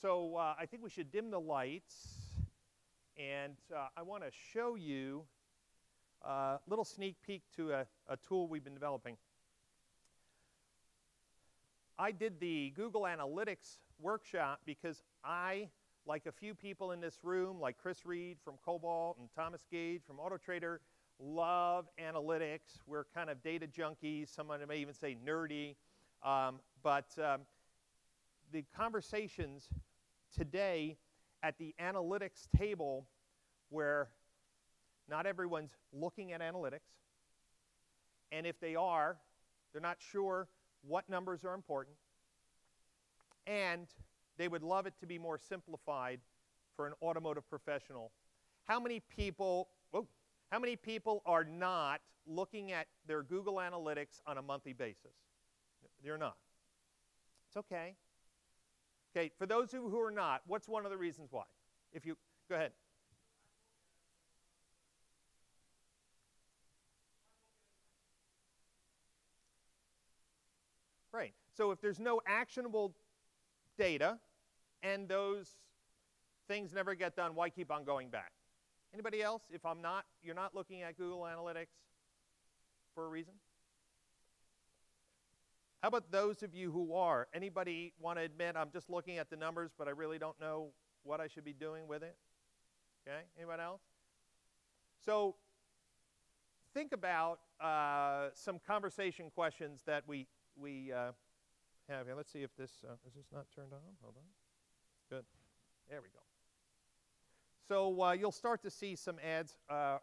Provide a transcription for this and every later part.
So I think we should dim the lights, and I want to show you a little sneak peek to a tool we've been developing. I did the Google Analytics workshop because I, like a few people in this room, like Chris Reed from Cobalt and Thomas Gage from AutoTrader, love analytics. We're kind of data junkies. Someone may even say nerdy. But the conversations today at the analytics table, where not everyone's looking at analytics, and if they are, they're not sure what numbers are important, and they would love it to be more simplified for an automotive professional. How many people are not looking at their Google Analytics on a monthly basis? They're not. It's okay. Okay, for those of you who are not, what's one of the reasons why? If you, go ahead. Right. So if there's no actionable data and those things never get done, why keep on going back? Anybody else? If you're not looking at Google Analytics for a reason? How about those of you who are? Anybody want to admit, I'm just looking at the numbers, but I really don't know what I should be doing with it? Okay, anybody else? So think about some conversation questions that we have here. Let's see if this, is this not turned on? Hold on. Good. There we go. So you'll start to see some ads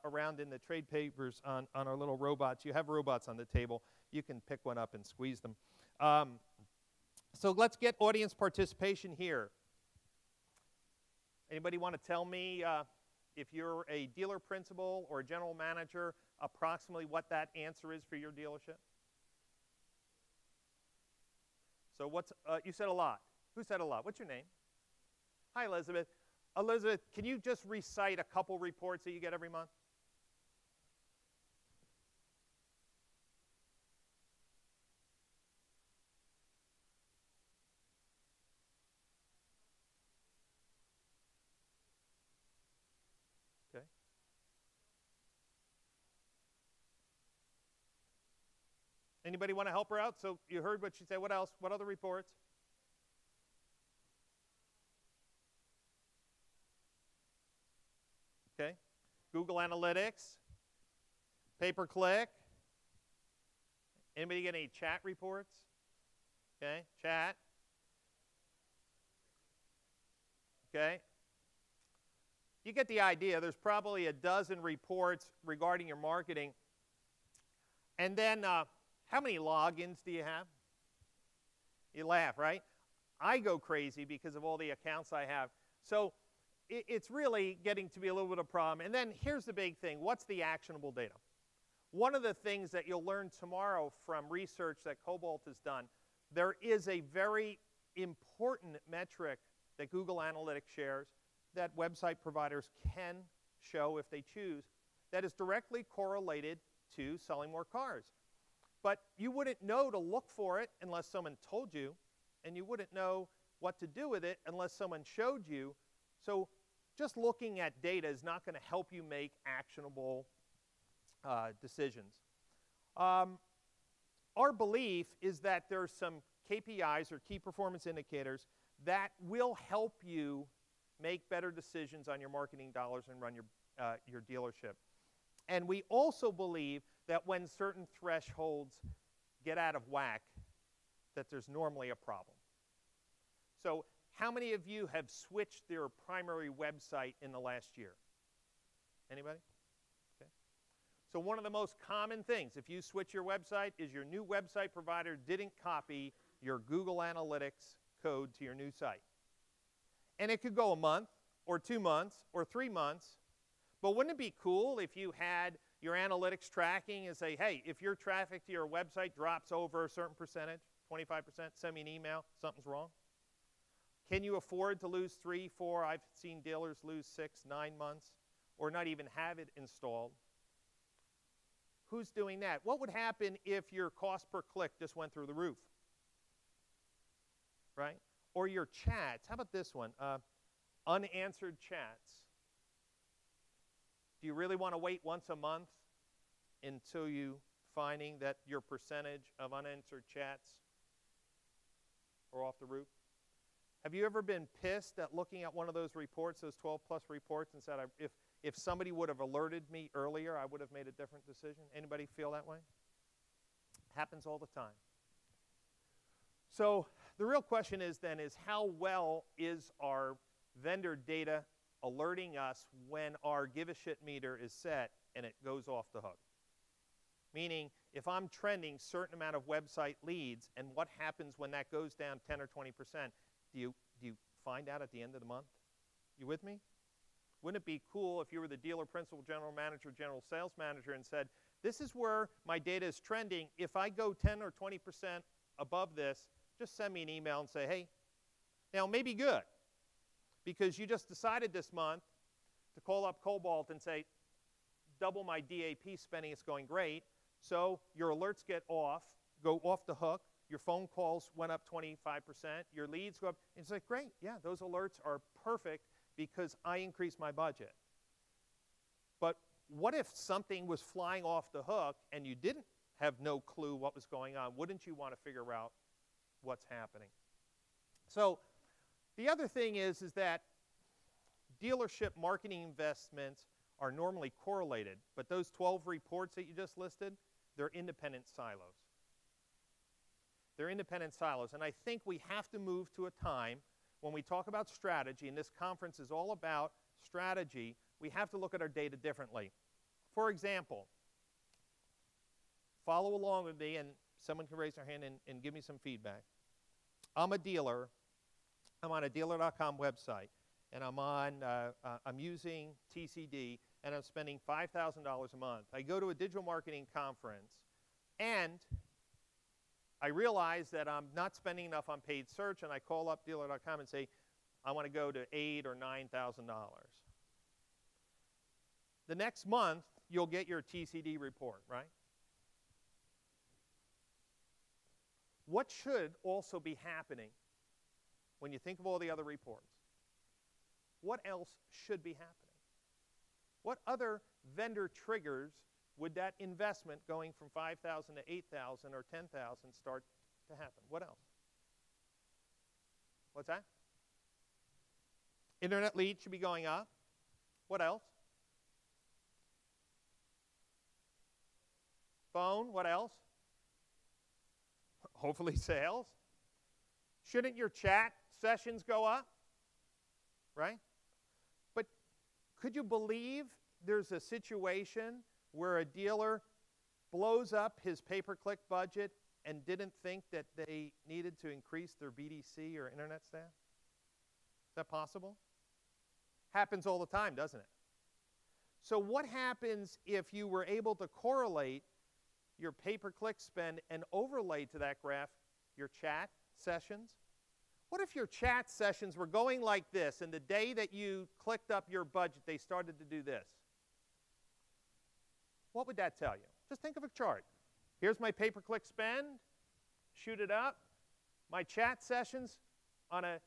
around in the trade papers on our little robots. You have robots on the table. You can pick one up and squeeze them. So let's get audience participation here. Anybody want to tell me if you're a dealer principal or a general manager, approximately what that answer is for your dealership? So what's, you said a lot. Who said a lot? What's your name? Hi, Elizabeth. Elizabeth, can you just recite a couple reports that you get every month? Okay. Anybody want to help her out? So you heard what she said. What else? What other reports? Okay. Google Analytics, pay-per-click. Anybody get any chat reports? Okay, chat. Okay. You get the idea. There's probably a dozen reports regarding your marketing. And then how many logins do you have? You laugh, right? I go crazy because of all the accounts I have. So it's really getting to be a little bit of a problem. And then here's the big thing. What's the actionable data? One of the things that you'll learn tomorrow from research that Cobalt has done, there is a very important metric that Google Analytics shares that website providers can show if they choose that is directly correlated to selling more cars. But you wouldn't know to look for it unless someone told you, and you wouldn't know what to do with it unless someone showed you. So just looking at data is not going to help you make actionable decisions. Our belief is that there's some KPIs or key performance indicators that will help you make better decisions on your marketing dollars and run your dealership. And we also believe that when certain thresholds get out of whack, that there's normally a problem. So how many of you have switched their primary website in the last year? Anybody? Okay. So one of the most common things, if you switch your website, is your new website provider didn't copy your Google Analytics code to your new site. And it could go a month, or 2 months, or 3 months. But wouldn't it be cool if you had your analytics tracking and say, hey, if your traffic to your website drops over a certain percentage, 25%, send me an email, something's wrong? Can you afford to lose 3, 4, I've seen dealers lose 6, 9 months, or not even have it installed? Who's doing that? What would happen if your cost per click just went through the roof? Right? or your chats. How about this one? Unanswered chats. Do you really want to wait once a month until you finding that your percentage of unanswered chats are off the roof? Have you ever been pissed at looking at one of those reports, those 12-plus reports, and said, if somebody would have alerted me earlier, I would have made a different decision? Anybody feel that way? Happens all the time. So the real question is then is how well is our vendor data alerting us when our give a shit meter is set and it goes off the hook? Meaning, if I'm trending certain amount of website leads, and what happens when that goes down 10 or 20%, do you find out at the end of the month? You with me? Wouldn't it be cool if you were the dealer, principal, general manager, general sales manager, and said, this is where my data is trending. If I go 10 or 20% above this, just send me an email and say, hey, now it may be good, because you just decided this month to call up Cobalt and say, double my DAP spending, it's going great. So your alerts go off the hook. Your phone calls went up 25%. Your leads go up. It's like, great, yeah, those alerts are perfect because I increased my budget. But what if something was flying off the hook and you didn't have no clue what was going on? Wouldn't you want to figure out what's happening? So the other thing is that dealership marketing investments are normally correlated, but those 12 reports that you just listed, they're independent silos. They're independent silos, and I think we have to move to a time when we talk about strategy, and this conference is all about strategy, we have to look at our data differently. For example, follow along with me, and someone can raise their hand and give me some feedback. I'm a dealer. I'm on a dealer.com website, and I'm using TCD, and I'm spending $5,000 a month. I go to a digital marketing conference, and I realize that I'm not spending enough on paid search, and I call up dealer.com and say, I want to go to $8,000 or $9,000. The next month, you'll get your TCD report, right? What should also be happening when you think of all the other reports? What else should be happening? What other vendor triggers would that investment going from 5,000 to 8,000 or 10,000 start to happen? What else? What's that? Internet leads should be going up. What else? Phone, what else? Hopefully sales. Shouldn't your chat sessions go up? Right? But could you believe there's a situation where a dealer blows up his pay-per-click budget and didn't think that they needed to increase their BDC or internet staff? Is that possible? Happens all the time, doesn't it? So what happens if you were able to correlate your pay-per-click spend and overlay to that graph your chat sessions? What if your chat sessions were going like this, and the day that you clicked up your budget, they started to do this? What would that tell you? Just think of a chart. Here's my pay-per-click spend, shoot it up. My chat sessions on a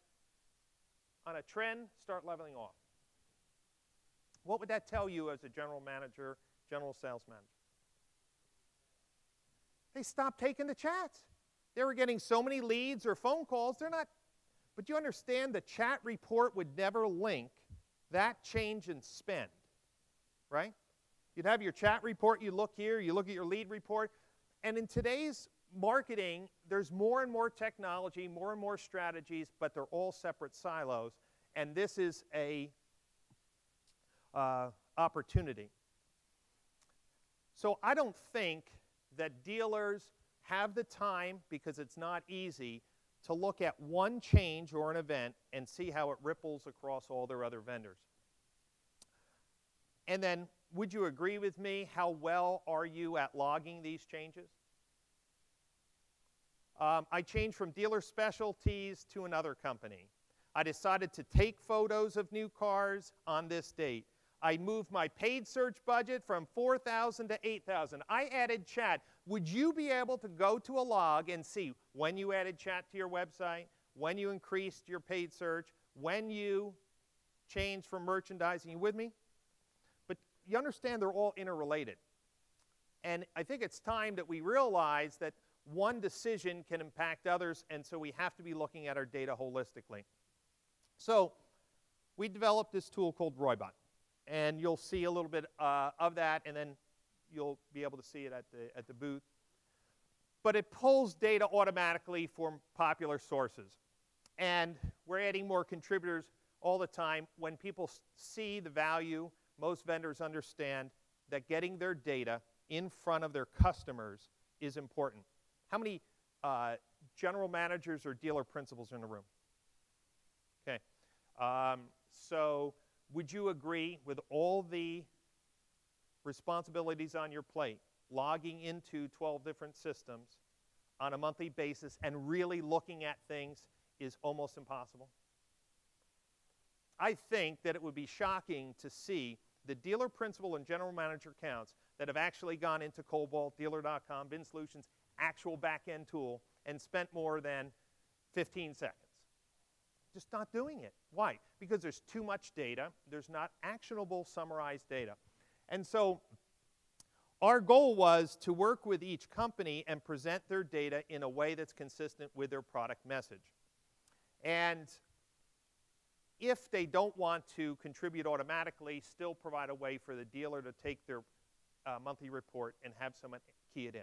trend start leveling off. What would that tell you as a general manager, general sales manager? They stopped taking the chats. They were getting so many leads or phone calls, they're not. But you understand the chat report would never link that change in spend, right? You'd have your chat report, you look here, you look at your lead report, and in today's marketing, there's more and more technology, more and more strategies, but they're all separate silos, and this is a opportunity. So I don't think that dealers have the time, because it's not easy, to look at one change or an event and see how it ripples across all their other vendors. And then, would you agree with me? How well are you at logging these changes? I changed from Dealer Specialties to another company. I decided to take photos of new cars on this date. I moved my paid search budget from 4,000 to 8,000. I added chat. Would you be able to go to a log and see when you added chat to your website, when you increased your paid search, when you changed from merchandising. You with me? But you understand they're all interrelated. And I think it's time that we realize that one decision can impact others, and so we have to be looking at our data holistically. So we developed this tool called Roybot, and you'll see a little bit of that, and then you'll be able to see it at the booth. But it pulls data automatically from popular sources. And we're adding more contributors all the time. When people see the value, most vendors understand that getting their data in front of their customers is important. How many general managers or dealer principals are in the room? Okay. So would you agree with all the responsibilities on your plate, logging into 12 different systems on a monthly basis and really looking at things is almost impossible? I think that it would be shocking to see the dealer principal and general manager accounts that have actually gone into Cobalt, Dealer.com, Bin Solutions, actual back-end tool, and spent more than 15 seconds. Just not doing it. Why? Because there's too much data. There's not actionable, summarized data. And so our goal was to work with each company and present their data in a way that's consistent with their product message. And if they don't want to contribute automatically, still provide a way for the dealer to take their monthly report and have someone key it in.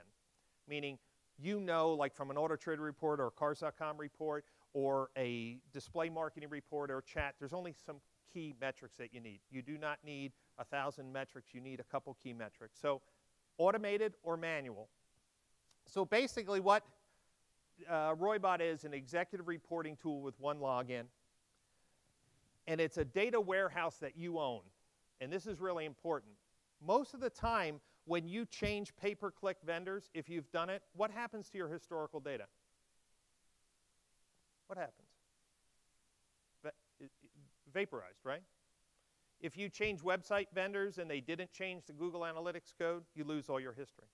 Meaning, you know, like from an Auto Trader report or a Cars.com report or a display marketing report or chat, there's only some key metrics that you need. You do not need 1,000 metrics. You need a couple key metrics. So automated or manual. So basically what Roybot is an executive reporting tool with one login. And it's a data warehouse that you own. And this is really important. Most of the time, when you change pay-per-click vendors, if you've done it, what happens to your historical data? What happens? Vaporized, right? If you change website vendors and they didn't change the Google Analytics code, you lose all your history.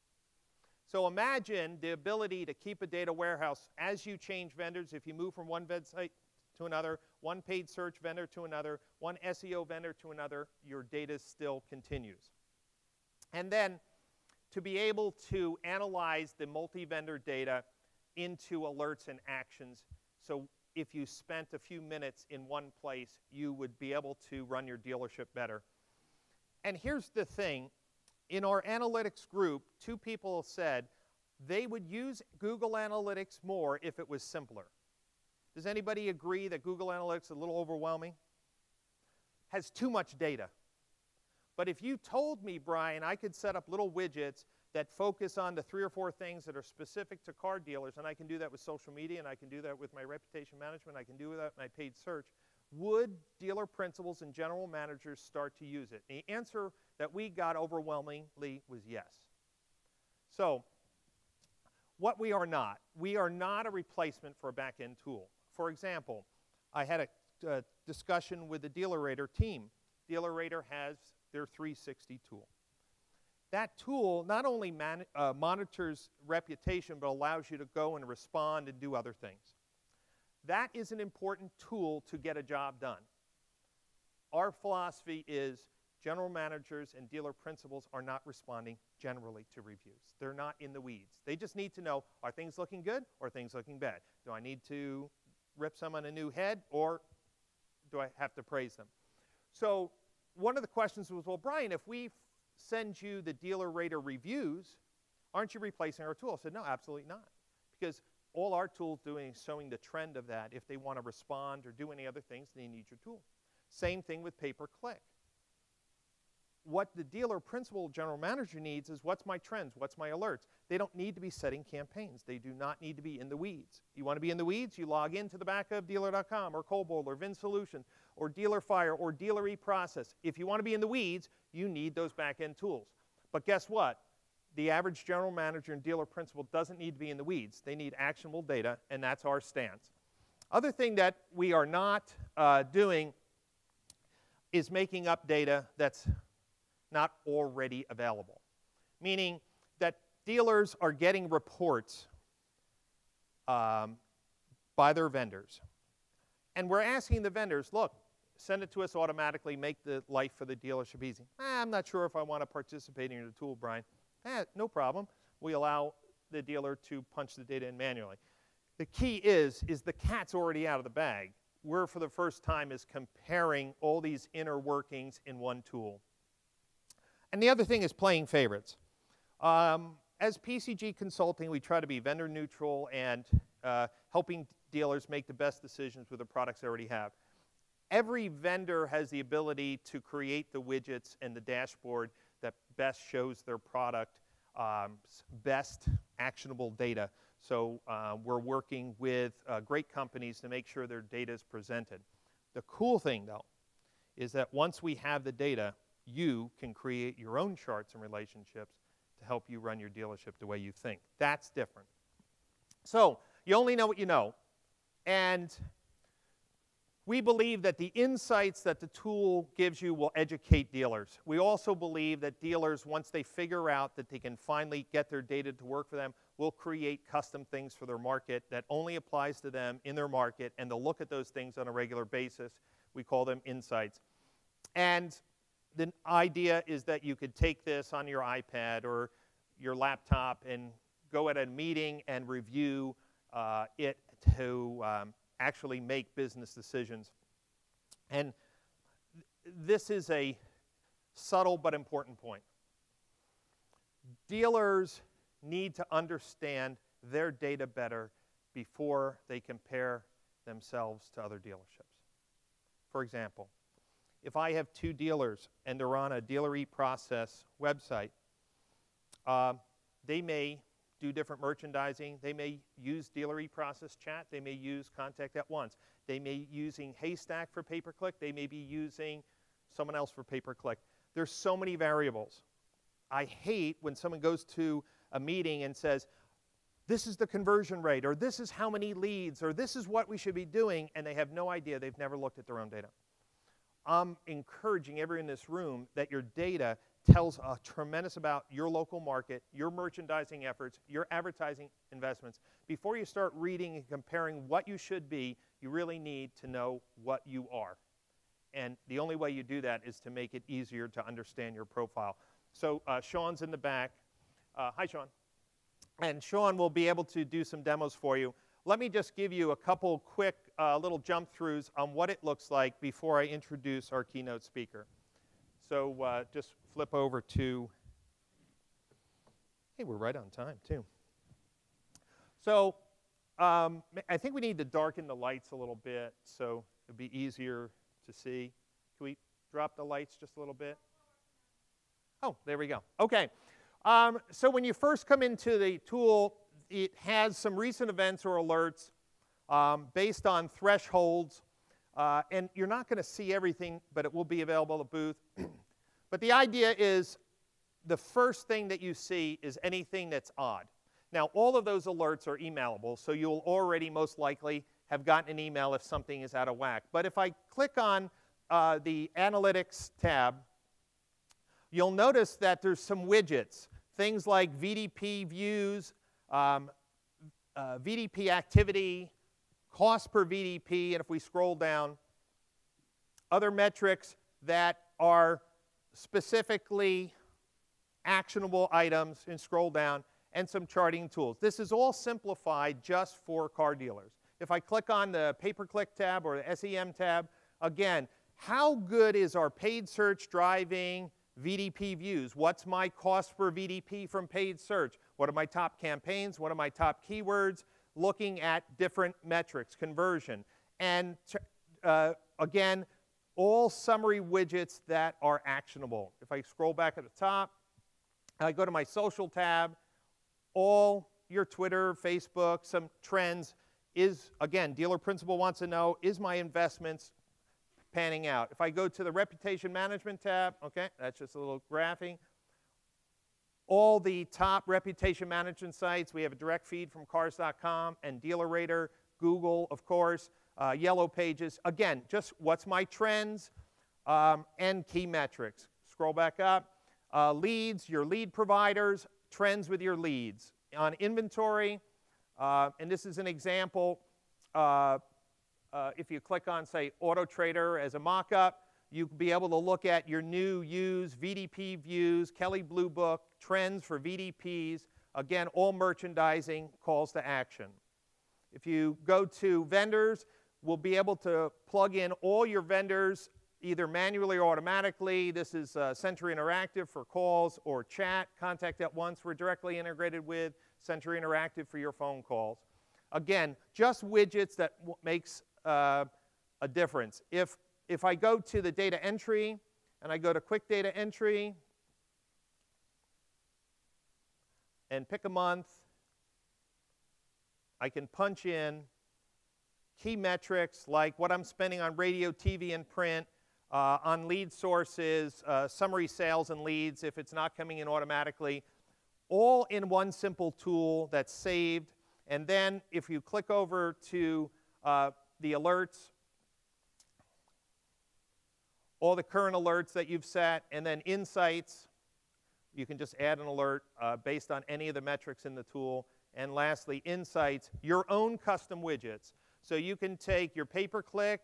So imagine the ability to keep a data warehouse as you change vendors. If you move from one website to another, one paid search vendor to another, one SEO vendor to another, your data still continues. And then to be able to analyze the multi-vendor data into alerts and actions. So if you spent a few minutes in one place, you would be able to run your dealership better. And here's the thing. In our analytics group, 2 people said they would use Google Analytics more if it was simpler. Does anybody agree that Google Analytics is a little overwhelming? Has too much data. But if you told me, Brian, I could set up little widgets that focus on the 3 or 4 things that are specific to car dealers, and I can do that with social media, and I can do that with my reputation management, I can do that with my paid search, would dealer principals and general managers start to use it? The answer that we got overwhelmingly was yes. So what we are not a replacement for a back-end tool. For example, I had a discussion with the DealerRater team. DealerRater has their 360 tool. That tool not only monitors reputation, but allows you to go and respond and do other things. That is an important tool to get a job done. Our philosophy is general managers and dealer principals are not responding generally to reviews. They're not in the weeds. They just need to know, are things looking good or are things looking bad? Do I need to rip someone a new head or do I have to praise them? So one of the questions was, well, Brian, if we send you the DealerRater reviews, aren't you replacing our tool? I said, no, absolutely not. Because all our tool's doing is showing the trend of that. If they want to respond or do any other things, they need your tool. Same thing with pay-per-click. What the dealer principal general manager needs is what's my trends, what's my alerts. They don't need to be setting campaigns. They do not need to be in the weeds. You want to be in the weeds, you log into the back of Dealer.com or Cobalt or Vin Solutions or DealerFire or Dealer eProcess. If you want to be in the weeds, you need those back-end tools. But guess what? The average general manager and dealer principal doesn't need to be in the weeds. They need actionable data, and that's our stance. Other thing that we are not doing is making up data that's not already available. Meaning that dealers are getting reports by their vendors. And we're asking the vendors, look, send it to us automatically, make the life for the dealership easy. I'm not sure if I want to participate in your tool, Brian. No problem. We allow the dealer to punch the data in manually. The key is the cat's already out of the bag. We're, for the first time, is comparing all these inner workings in one tool. And the other thing is playing favorites. As PCG Consulting, we try to be vendor neutral and helping dealers make the best decisions with the products they already have. Every vendor has the ability to create the widgets and the dashboard that best shows their product, best actionable data. So we're working with great companies to make sure their data is presented. The cool thing, though, is that once we have the data, you can create your own charts and relationships to help you run your dealership the way you think. That's different. So you only know what you know. And we believe that the insights that the tool gives you will educate dealers. We also believe that dealers, once they figure out that they can finally get their data to work for them, will create custom things for their market that only applies to them in their market, and they'll look at those things on a regular basis. We call them insights. And the idea is that you could take this on your iPad or your laptop and go at a meeting and review it to actually make business decisions. And this is a subtle but important point. Dealers need to understand their data better before they compare themselves to other dealerships. For example, if I have two dealers and they're on a Dealer eProcess website, they may do different merchandising. They may use Dealer eProcess chat. They may use Contact at Once. They may be using Haystack for pay-per-click. They may be using someone else for pay-per-click. There's so many variables. I hate when someone goes to a meeting and says, this is the conversion rate, or this is how many leads, or this is what we should be doing, and they have no idea. They've never looked at their own data. I'm encouraging everyone in this room that your data tells a tremendous about your local market, your merchandising efforts, your advertising investments. Before you start reading and comparing what you should be, you really need to know what you are. And the only way you do that is to make it easier to understand your profile. So Sean's in the back. Hi, Sean. And Sean will be able to do some demos for you. Let me just give you a couple quick little jump throughs on what it looks like before I introduce our keynote speaker. So just flip over to, hey, we're right on time too. So I think we need to darken the lights a little bit so it'll be easier to see. Can we drop the lights just a little bit? Oh, there we go. Okay. So when you first come into the tool, it has some recent events or alerts based on thresholds. And you're not going to see everything, but it will be available at the booth. But the idea is the first thing that you see is anything that's odd. Now, all of those alerts are emailable, so you'll already most likely have gotten an email if something is out of whack. But if I click on the Analytics tab, you'll notice that there's some widgets, things like VDP views, VDP activity, cost per VDP, and if we scroll down, other metrics that are specifically actionable items, and scroll down, and some charting tools. This is all simplified just for car dealers. If I click on the pay-per-click tab or the SEM tab, again, how good is our paid search driving VDP views? What's my cost per VDP from paid search? What are my top campaigns? What are my top keywords? Looking at different metrics, conversion. And again, all summary widgets that are actionable. If I scroll back at the top, I go to my social tab, all your Twitter, Facebook, some trends is, again, dealer principal wants to know, is my investments panning out? If I go to the reputation management tab, okay, that's just a little graphing. All the top reputation management sites, we have a direct feed from cars.com and DealerRater, Google, of course, Yellow Pages. Again, just what's my trends and key metrics. Scroll back up. Leads, your lead providers, trends with your leads. On inventory, and this is an example, if you click on, say, Auto Trader as a mock-up, you'll be able to look at your new, used VDP views, Kelley Blue Book, trends for VDPs, again, all merchandising, calls to action. If you go to vendors, we'll be able to plug in all your vendors either manually or automatically. This is Century Interactive for calls or chat. Contact at Once we're directly integrated with. Century Interactive for your phone calls. Again, just widgets that makes a difference. If I go to the data entry and I go to quick data entry and pick a month, I can punch in key metrics like what I'm spending on radio, TV, and print, on lead sources, summary sales and leads if it's not coming in automatically, all in one simple tool that's saved. And then if you click over to the alerts, all the current alerts that you've set, and then insights, you can just add an alert based on any of the metrics in the tool. And lastly, insights, your own custom widgets. So you can take your pay-per-click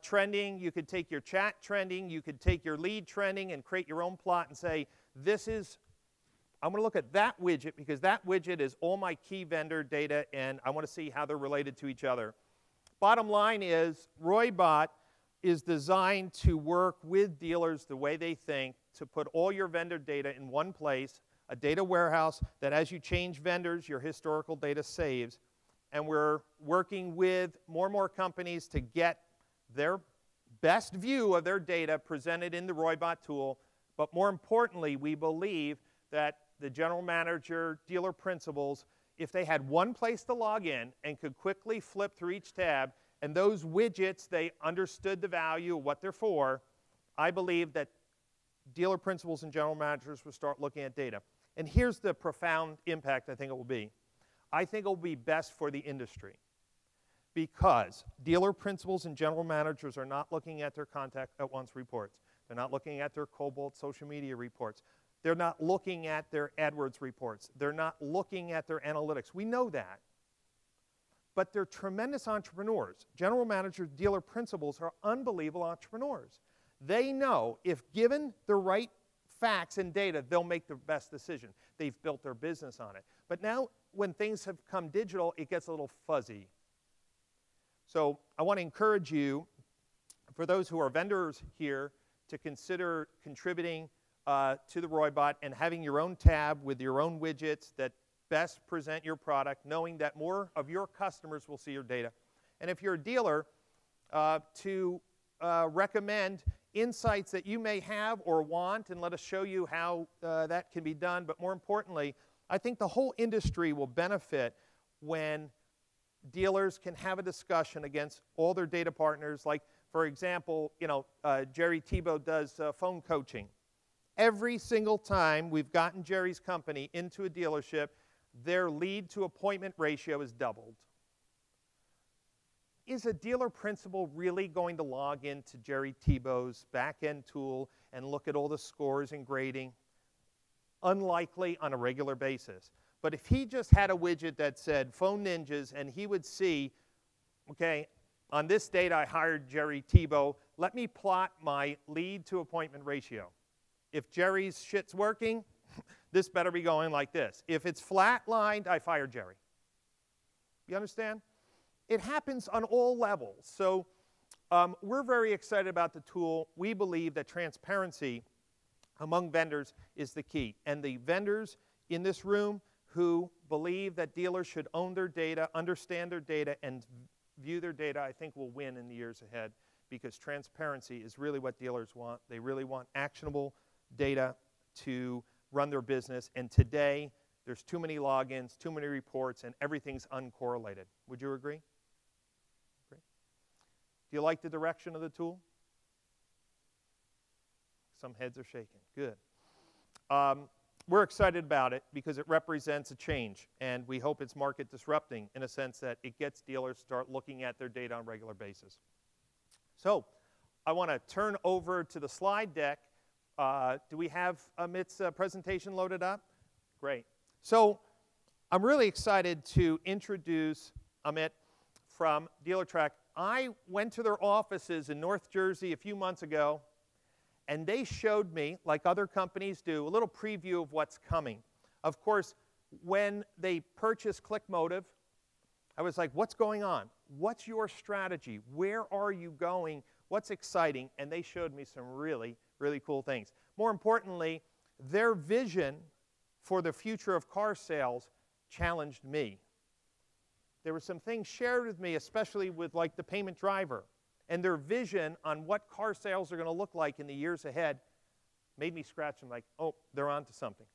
trending, you could take your chat trending, you could take your lead trending and create your own plot and say, I'm going to look at that widget because that widget is all my key vendor data and I want to see how they're related to each other. Bottom line is, Roybot is designed to work with dealers the way they think, to put all your vendor data in one place, a data warehouse that as you change vendors, your historical data saves. And we're working with more and more companies to get their best view of their data presented in the Roybot tool. But more importantly, we believe that the general manager, dealer principals, if they had one place to log in and could quickly flip through each tab, and those widgets, they understood the value of what they're for, I believe that dealer principals and general managers will start looking at data. And here's the profound impact I think it will be. I think it will be best for the industry because dealer principals and general managers are not looking at their Contact at Once reports. They're not looking at their Cobalt social media reports. They're not looking at their AdWords reports. They're not looking at their analytics. We know that. But they're tremendous entrepreneurs. General managers, dealer principals are unbelievable entrepreneurs. They know if given the right facts and data, they'll make the best decision. They've built their business on it. But now when things have come digital, it gets a little fuzzy. So I want to encourage you, for those who are vendors here, to consider contributing to the Roybot and having your own tab with your own widgets that best present your product, knowing that more of your customers will see your data. And if you're a dealer, to recommend insights that you may have or want, and let us show you how that can be done. But more importantly, I think the whole industry will benefit when dealers can have a discussion against all their data partners. Like, for example, Jerry Tebow does phone coaching. Every single time we've gotten Jerry's company into a dealership, their lead to appointment ratio is doubled. Is a dealer principal really going to log into Jerry Tebow's back-end tool and look at all the scores and grading? Unlikely on a regular basis. But if he just had a widget that said Phone Ninjas and he would see, okay, on this date I hired Jerry Tebow, let me plot my lead to appointment ratio. If Jerry's shit's working, this better be going like this. If it's flat-lined, I fire Jerry. You understand? It happens on all levels. So we're very excited about the tool. We believe that transparency among vendors is the key. And the vendors in this room who believe that dealers should own their data, understand their data, and view their data, I think will win in the years ahead because transparency is really what dealers want. They really want actionable data to run their business. And today, there's too many logins, too many reports, and everything's uncorrelated. Would you agree? Great. Do you like the direction of the tool? Some heads are shaking. Good. We're excited about it because it represents a change, and we hope it's market disrupting in a sense that it gets dealers to start looking at their data on a regular basis. So I want to turn over to the slide deck. Do we have Amit's presentation loaded up? Great. So I'm really excited to introduce Amit from DealerTrack. I went to their offices in North Jersey a few months ago, and they showed me, like other companies do, a little preview of what's coming. Of course, when they purchased ClickMotive, I was like, what's going on? What's your strategy? Where are you going? What's exciting? And they showed me some really, really cool things. More importantly, their vision for the future of car sales challenged me. There were some things shared with me, especially with like the payment driver, and their vision on what car sales are going to look like in the years ahead made me scratch and like, oh, they're on to something.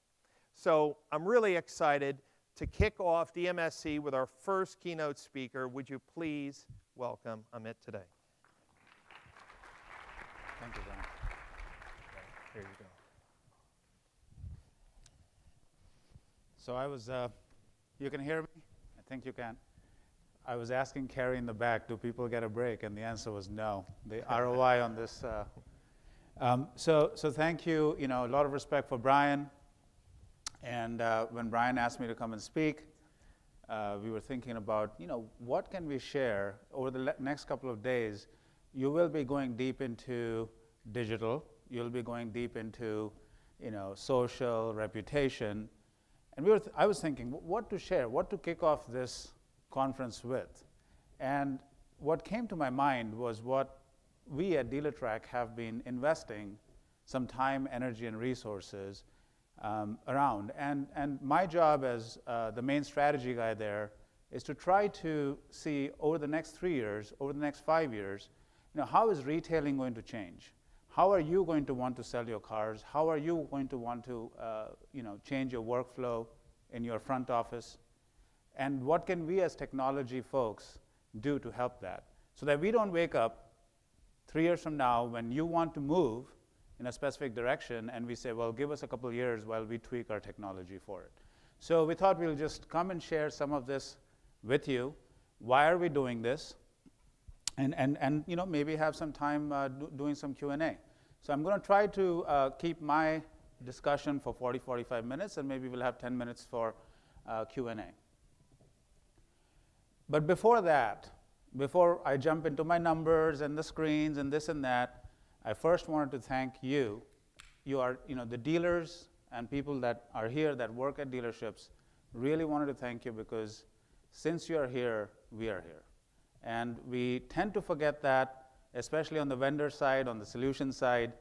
So I'm really excited to kick off DMSC with our first keynote speaker. Would you please welcome Amit today? Thank you, Brian. Here you go. So I was, you can hear me? I think you can. I was asking Carrie in the back, do people get a break? And the answer was no. The ROI on this. So thank you. You know, a lot of respect for Brian. And when Brian asked me to come and speak, we were thinking about, you know, what can we share over the next couple of days. You will be going deep into digital. You'll be going deep into, you know, social, reputation. And I was thinking, what to share, what to kick off this conference with. And what came to my mind was what we at DealerTrack have been investing some time, energy, and resources around. And my job as the main strategy guy there is to try to see over the next 3 years, over the next 5 years, you know, how is retailing going to change? How are you going to want to sell your cars? How are you going to want to you know, change your workflow in your front office? And what can we as technology folks do to help that? So that we don't wake up 3 years from now when you want to move in a specific direction and we say, well, give us a couple of years while we tweak our technology for it. So we thought we'll just come and share some of this with you. Why are we doing this? And you know, maybe have some time doing some Q&A. So I'm going to try to keep my discussion for 40, 45 minutes, and maybe we'll have 10 minutes for Q&A. But before that, before I jump into my numbers and the screens and this and that, I first wanted to thank you. You are, you know, the dealers and people that are here that work at dealerships. Really wanted to thank you because since you are here, we are here. And we tend to forget that, especially on the vendor side, on the solution side.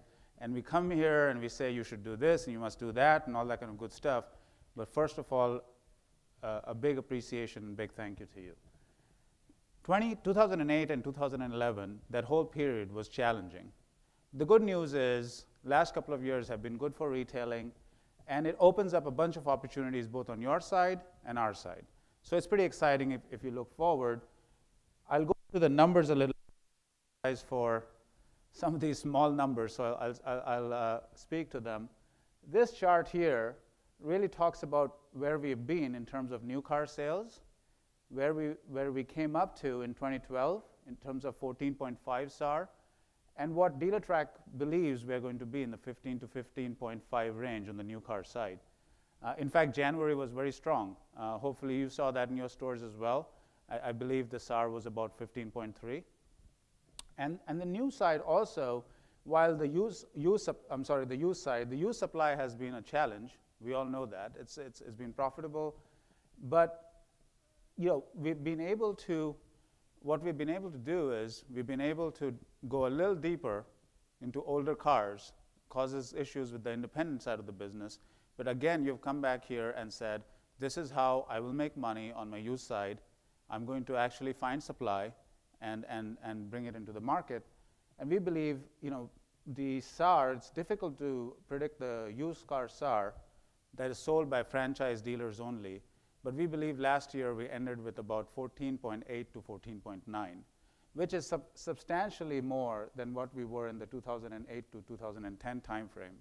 And we come here and we say you should do this and you must do that and all that kind of good stuff. But first of all, a big appreciation and big thank you to you. 2008 and 2011, that whole period was challenging. The good news is, last couple of years have been good for retailing, and it opens up a bunch of opportunities both on your side and our side. So it's pretty exciting if you look forward. I'll go to the numbers a little bit for some of these small numbers, so I'll speak to them. This chart here really talks about where we've been in terms of new car sales, where we came up to in 2012 in terms of 14.5 SAR, and what DealerTrack believes we're going to be in the 15 to 15.5 range on the new car side. In fact, January was very strong. Hopefully you saw that in your stores as well. I believe the SAR was about 15.3. And the new side also, while the used supply has been a challenge. We all know that. It's been profitable. But you know, what we've been able to do is we've been able to go a little deeper into older cars, causes issues with the independent side of the business. But again, you've come back here and said, this is how I will make money on my used side. I'm going to actually find supply and bring it into the market. And we believe, you know, the SAR, it's difficult to predict the used car SAR that is sold by franchise dealers only. But we believe last year we ended with about 14.8 to 14.9, which is substantially more than what we were in the 2008 to 2010 timeframe.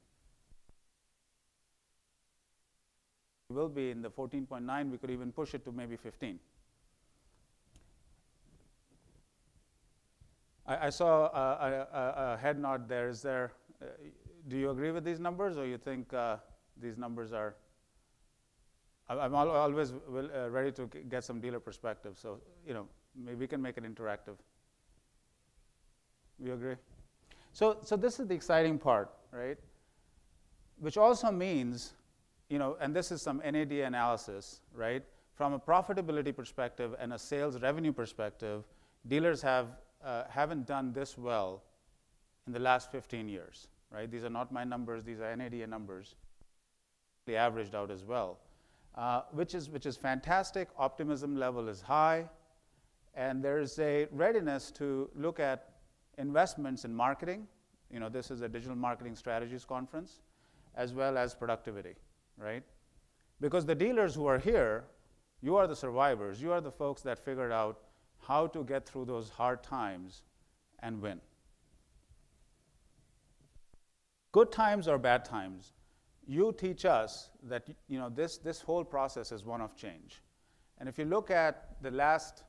We will be in the 14.9. We could even push it to maybe 15. I saw a head nod there. Is there? Do you agree with these numbers, or you think these numbers are always ready to get some dealer perspective. So, maybe we can make it interactive. We agree? So this is the exciting part, right? Which also means, and this is some NAD analysis, right? From a profitability perspective and a sales revenue perspective, dealers haven't done this well in the last 15 years, right? These are not my numbers, these are NADA numbers. They averaged out as well, which is fantastic. Optimism level is high, and there's a readiness to look at investments in marketing. This is a digital marketing strategies conference, as well as productivity, right? Because the dealers who are here, you are the survivors. You are the folks that figured out how to get through those hard times and win. Good times or bad times, you teach us that this whole process is one of change. And if you look at the last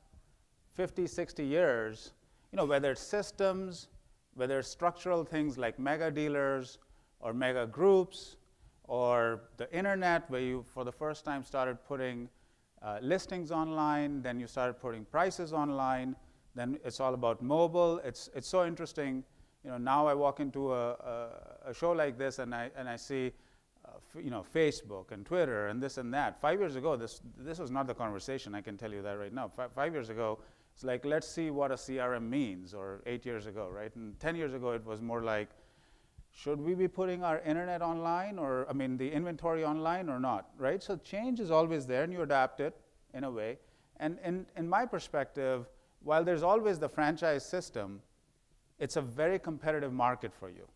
50, 60 years, whether it's systems, whether it's structural things like mega dealers or mega groups, or the internet, where you for the first time started putting listings online, then you started putting prices online, then it's all about mobile. It's so interesting. Now I walk into a show like this and I see Facebook and Twitter and this and that. 5 years ago, this was not the conversation. I can tell you that right now. 5 years ago, it's like, let's see what a CRM means, or 8 years ago, right? And 10 years ago, it was more like, should we be putting our internet online, or the inventory online or not, right? So change is always there, and you adapt it in a way. And in my perspective, while there's always the franchise system, it's a very competitive market for you.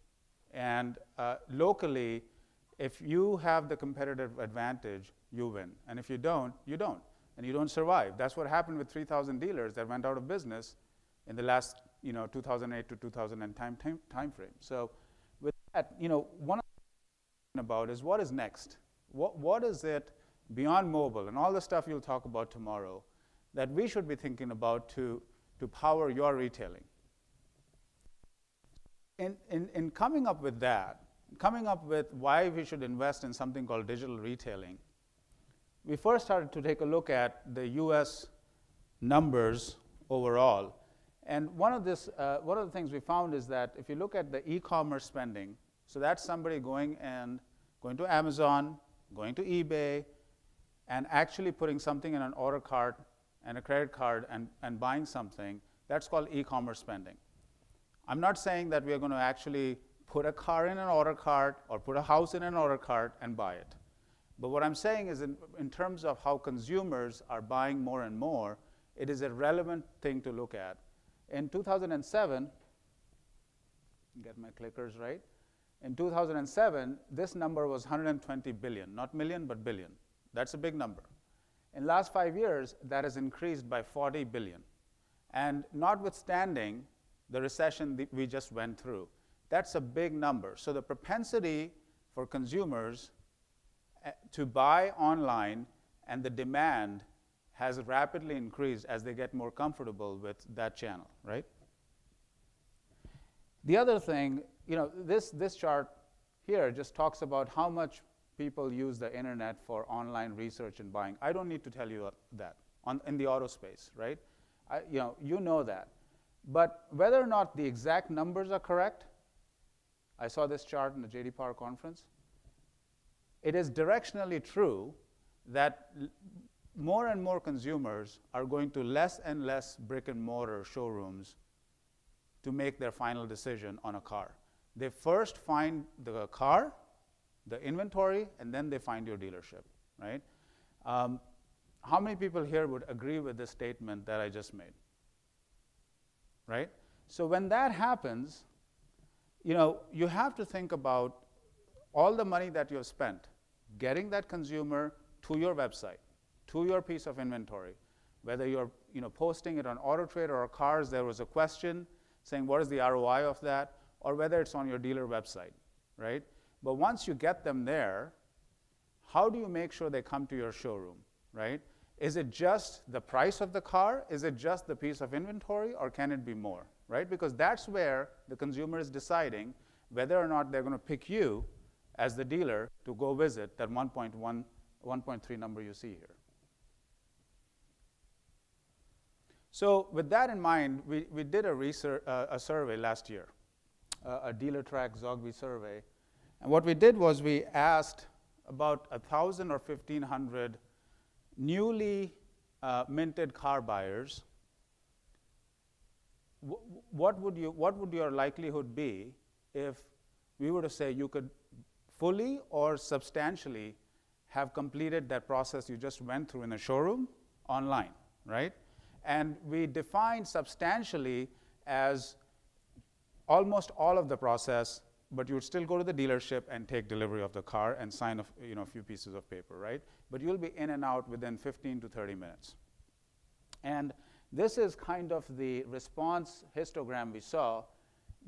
And locally, if you have the competitive advantage, you win. And if you don't, you don't. And you don't survive. That's what happened with 3,000 dealers that went out of business in the last 2008 to 2010 time frame. So with that, one of the things about is what is next? What is it beyond mobile and all the stuff you'll talk about tomorrow that we should be thinking about to power your retailing? In coming up with that, coming up with why we should invest in something called digital retailing, we first started to take a look at the US numbers overall. And one of the things we found is that if you look at the e-commerce spending, so that's somebody going to Amazon, going to eBay, and actually putting something in an order cart and a credit card and buying something, that's called e-commerce spending. I'm not saying that we are going to actually put a car in an order cart or put a house in an order cart and buy it. But what I'm saying is in terms of how consumers are buying more and more, it is a relevant thing to look at. In 2007, get my clickers right, in 2007, this number was 120 billion, not million, but billion. That's a big number. In the last 5 years, that has increased by 40 billion. And notwithstanding the recession that we just went through, that's a big number. So the propensity for consumers to buy online and the demand has rapidly increased as they get more comfortable with that channel, right? The other thing, this chart here just talks about how much people use the internet for online research and buying. I don't need to tell you that in the auto space, right? You know that. But whether or not the exact numbers are correct, I saw this chart in the JD Power conference. It is directionally true that more and more consumers are going to less and less brick and mortar showrooms to make their final decision on a car. They first find the car, the inventory, and then they find your dealership, right? How many people here would agree with this statement that I just made, right? So when that happens, you have to think about all the money that you have spent getting that consumer to your website, to your piece of inventory, whether you're posting it on AutoTrader or Cars. There was a question saying what is the ROI of that, or whether it's on your dealer website, right? But once you get them there, how do you make sure they come to your showroom, right? Is it just the price of the car? Is it just the piece of inventory, or can it be more, right? Because that's where the consumer is deciding whether or not they're going to pick you as the dealer to go visit that $1.1 1.3 number you see here. So with that in mind, we did a survey last year, a DealerTrack Zogby survey. And what we did was we asked about 1,000 or 1,500 newly minted car buyers, what would your likelihood be if we were to say you could fully or substantially have completed that process you just went through in the showroom online, right? And we defined substantially as almost all of the process, but you would still go to the dealership and take delivery of the car and sign a few pieces of paper, right? But you'll be in and out within 15 to 30 minutes. And this is kind of the response histogram we saw.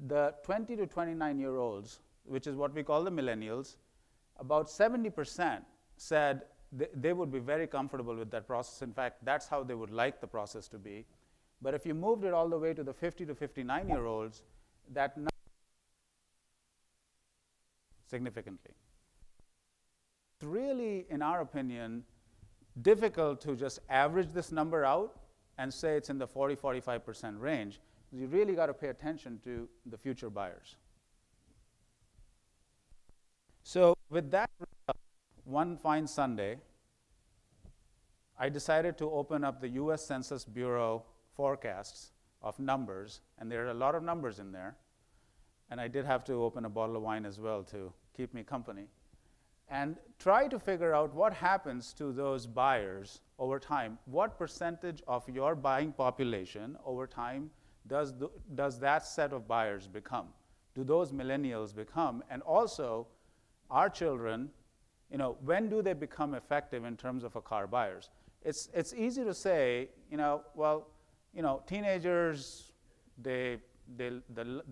The 20 to 29-year-olds, which is what we call the millennials, about 70% said they would be very comfortable with that process. In fact, that's how they would like the process to be. But if you moved it all the way to the 50 to 59-year-olds, that number significantly. It's really, in our opinion, difficult to just average this number out and say it's in the 40–45% range. You really got to pay attention to the future buyers. So with that, one fine Sunday, I decided to open up the US Census Bureau forecasts of numbers, and there are a lot of numbers in there. And I did have to open a bottle of wine as well to keep me company, and try to figure out what happens to those buyers over time. What percentage of your buying population over time does that set of buyers become? Do those millennials become? And also, our children, when do they become effective in terms of a car buyers? It's easy to say, teenagers, they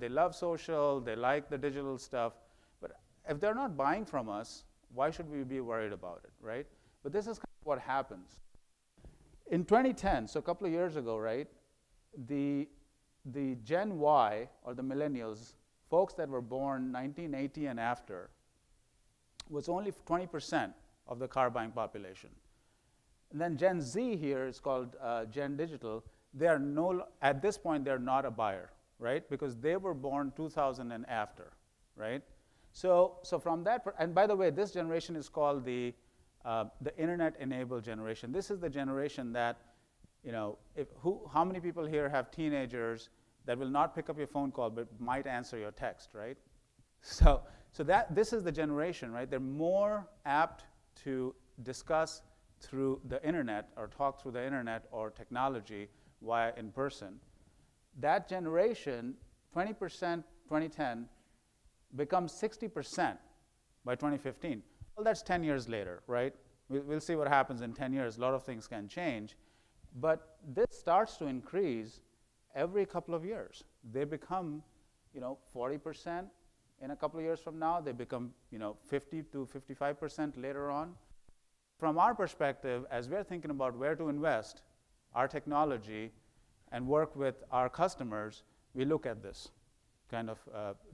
love social, they like the digital stuff, but if they're not buying from us, why should we be worried about it, right? But this is kind of what happens. In 2010, so a couple of years ago, right, the Gen Y, or the millennials, folks that were born 1980 and after, was only 20% of the car buying population. And then Gen Z here is called Gen Digital. They are at this point, they're not a buyer, right? Because they were born 2000 and after, right? So from that, and by the way, this generation is called the internet-enabled generation. This is the generation that, how many people here have teenagers that will not pick up your phone call but might answer your text, right? So this is the generation, right? They're more apt to discuss through the internet or talk through the internet or technology via in person. That generation, 20% 2010, becomes 60% by 2015. Well, that's 10 years later, right? We'll see what happens in 10 years. A lot of things can change. But this starts to increase every couple of years. They become, 40% in a couple of years from now. They become, 50 to 55% later on. From our perspective, as we're thinking about where to invest our technology and work with our customers, we look at this kind of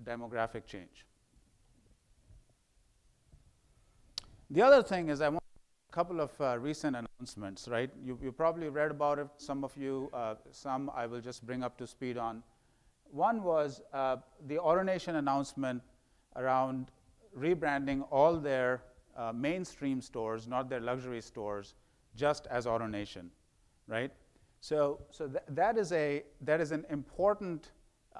demographic change. The other thing is I want a couple of recent announcements, right? You probably read about it, some of you, some I will just bring up to speed on. One was the AutoNation announcement around rebranding all their mainstream stores, not their luxury stores, just as AutoNation, right? So that is an important.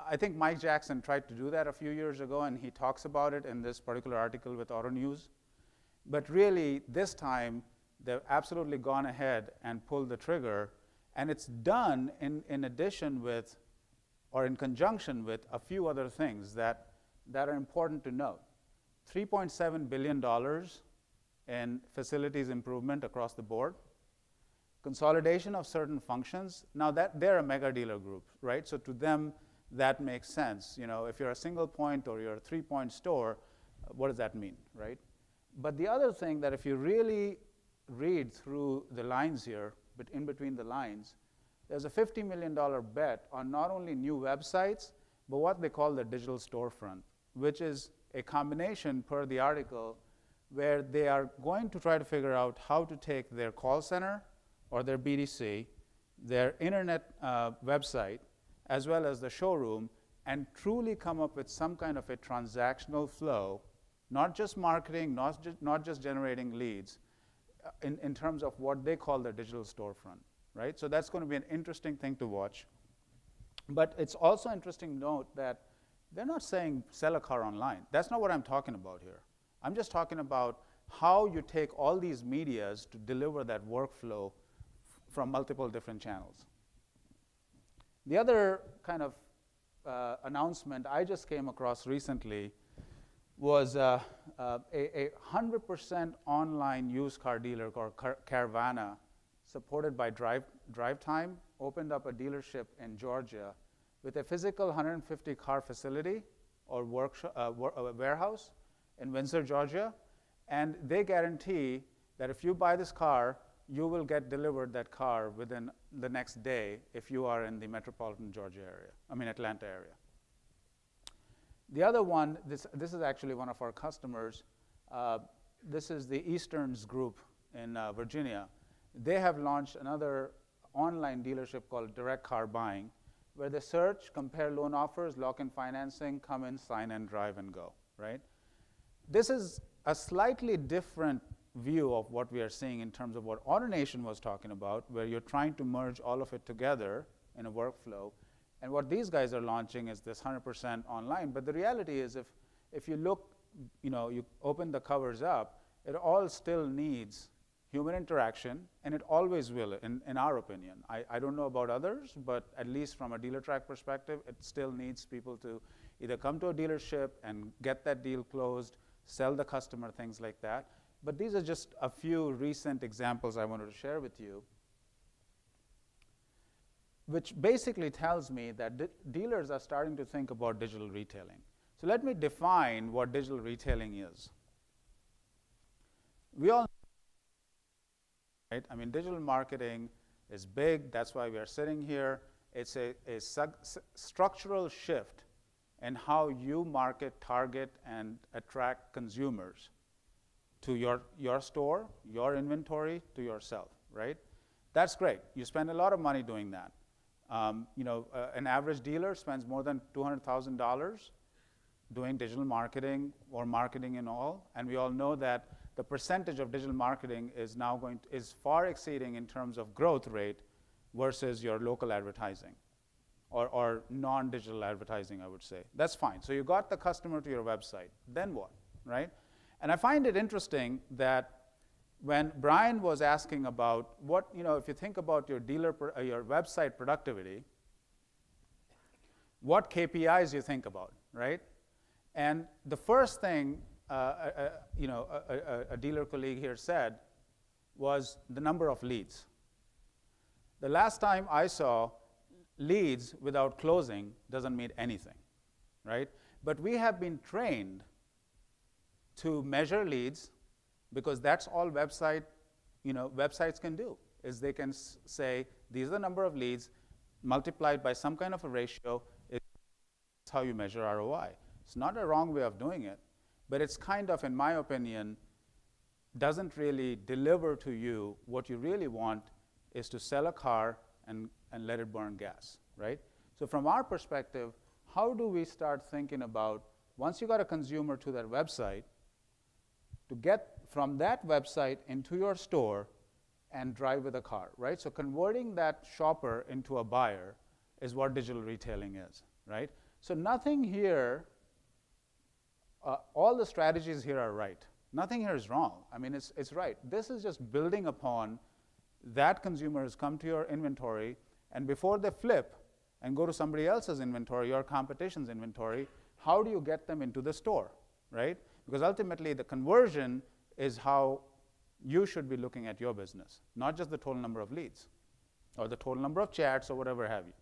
I think Mike Jackson tried to do that a few years ago, and he talks about it in this particular article with Auto News. But really, this time, they've absolutely gone ahead and pulled the trigger, and it's done in addition with, or in conjunction with, a few other things that are important to note. $3.7 billion in facilities improvement across the board. Consolidation of certain functions. Now that they're a mega dealer group, right? So to them, that makes sense. If you're a single point or you're a 3-point store, what does that mean, right? But the other thing that if you really read through the lines here, but in between the lines, there's a $50 million bet on not only new websites, but what they call the digital storefront, which is a combination, per the article, where they are going to try to figure out how to take their call center or their BDC, their internet website, as well as the showroom, and truly come up with some kind of a transactional flow, not just marketing, not just generating leads, in terms of what they call their digital storefront, right? So that's going to be an interesting thing to watch. But it's also interesting to note that they're not saying sell a car online. That's not what I'm talking about here. I'm just talking about how you take all these medias to deliver that workflow from multiple different channels. The other kind of announcement I just came across recently was a 100% online used car dealer called Carvana, supported by Drive Time, opened up a dealership in Georgia with a physical 150 car facility or warehouse in Windsor, Georgia, and they guarantee that if you buy this car, you will get delivered that car within the next day if you are in the metropolitan Georgia area, Atlanta area. The other one, this is actually one of our customers. This is the Easterns Group in Virginia. They have launched another online dealership called Direct Car Buying, where they search, compare loan offers, lock-in financing, come in, sign and drive and go, right? This is a slightly different view of what we are seeing in terms of what AutoNation was talking about, where you're trying to merge all of it together in a workflow. And what these guys are launching is this 100% online. But the reality is if you look, you open the covers up, it all still needs human interaction, and it always will, in our opinion. I don't know about others, but at least from a dealer track perspective, it still needs people to either come to a dealership and get that deal closed, sell the customer, things like that. But these are just a few recent examples I wanted to share with you, which basically tells me that dealers are starting to think about digital retailing. So let me define what digital retailing is. We all know, right? Digital marketing is big. That's why we are sitting here. It's a structural shift in how you market, target, and attract consumers to your store, your inventory, to yourself, right? That's great. You spend a lot of money doing that. An average dealer spends more than $200,000 doing digital marketing or marketing and all, and we all know that the percentage of digital marketing is far exceeding in terms of growth rate versus your local advertising or non-digital advertising, I would say. That's fine. So you got the customer to your website. Then what, right? And I find it interesting that when Brian was asking about what, if you think about your your website productivity, what KPIs you think about, right? And the first thing a dealer colleague here said was the number of leads. The last time I saw leads without closing doesn't mean anything, right? But we have been trained to measure leads, because that's all websites can do, is they can say, these are the number of leads multiplied by some kind of a ratio. It's how you measure ROI. It's not a wrong way of doing it, but it's kind of, in my opinion, doesn't really deliver to you what you really want is to sell a car and let it burn gas, right? So from our perspective, how do we start thinking about, once you got a consumer to that website, to get from that website into your store and drive with a car, right? So converting that shopper into a buyer is what digital retailing is, right? So nothing here, all the strategies here are right. Nothing here is wrong. It's right. This is just building upon that consumer has come to your inventory, and before they flip and go to somebody else's inventory, your competition's inventory, how do you get them into the store, right? Because ultimately, the conversion is how you should be looking at your business, not just the total number of leads or the total number of chats or whatever have you.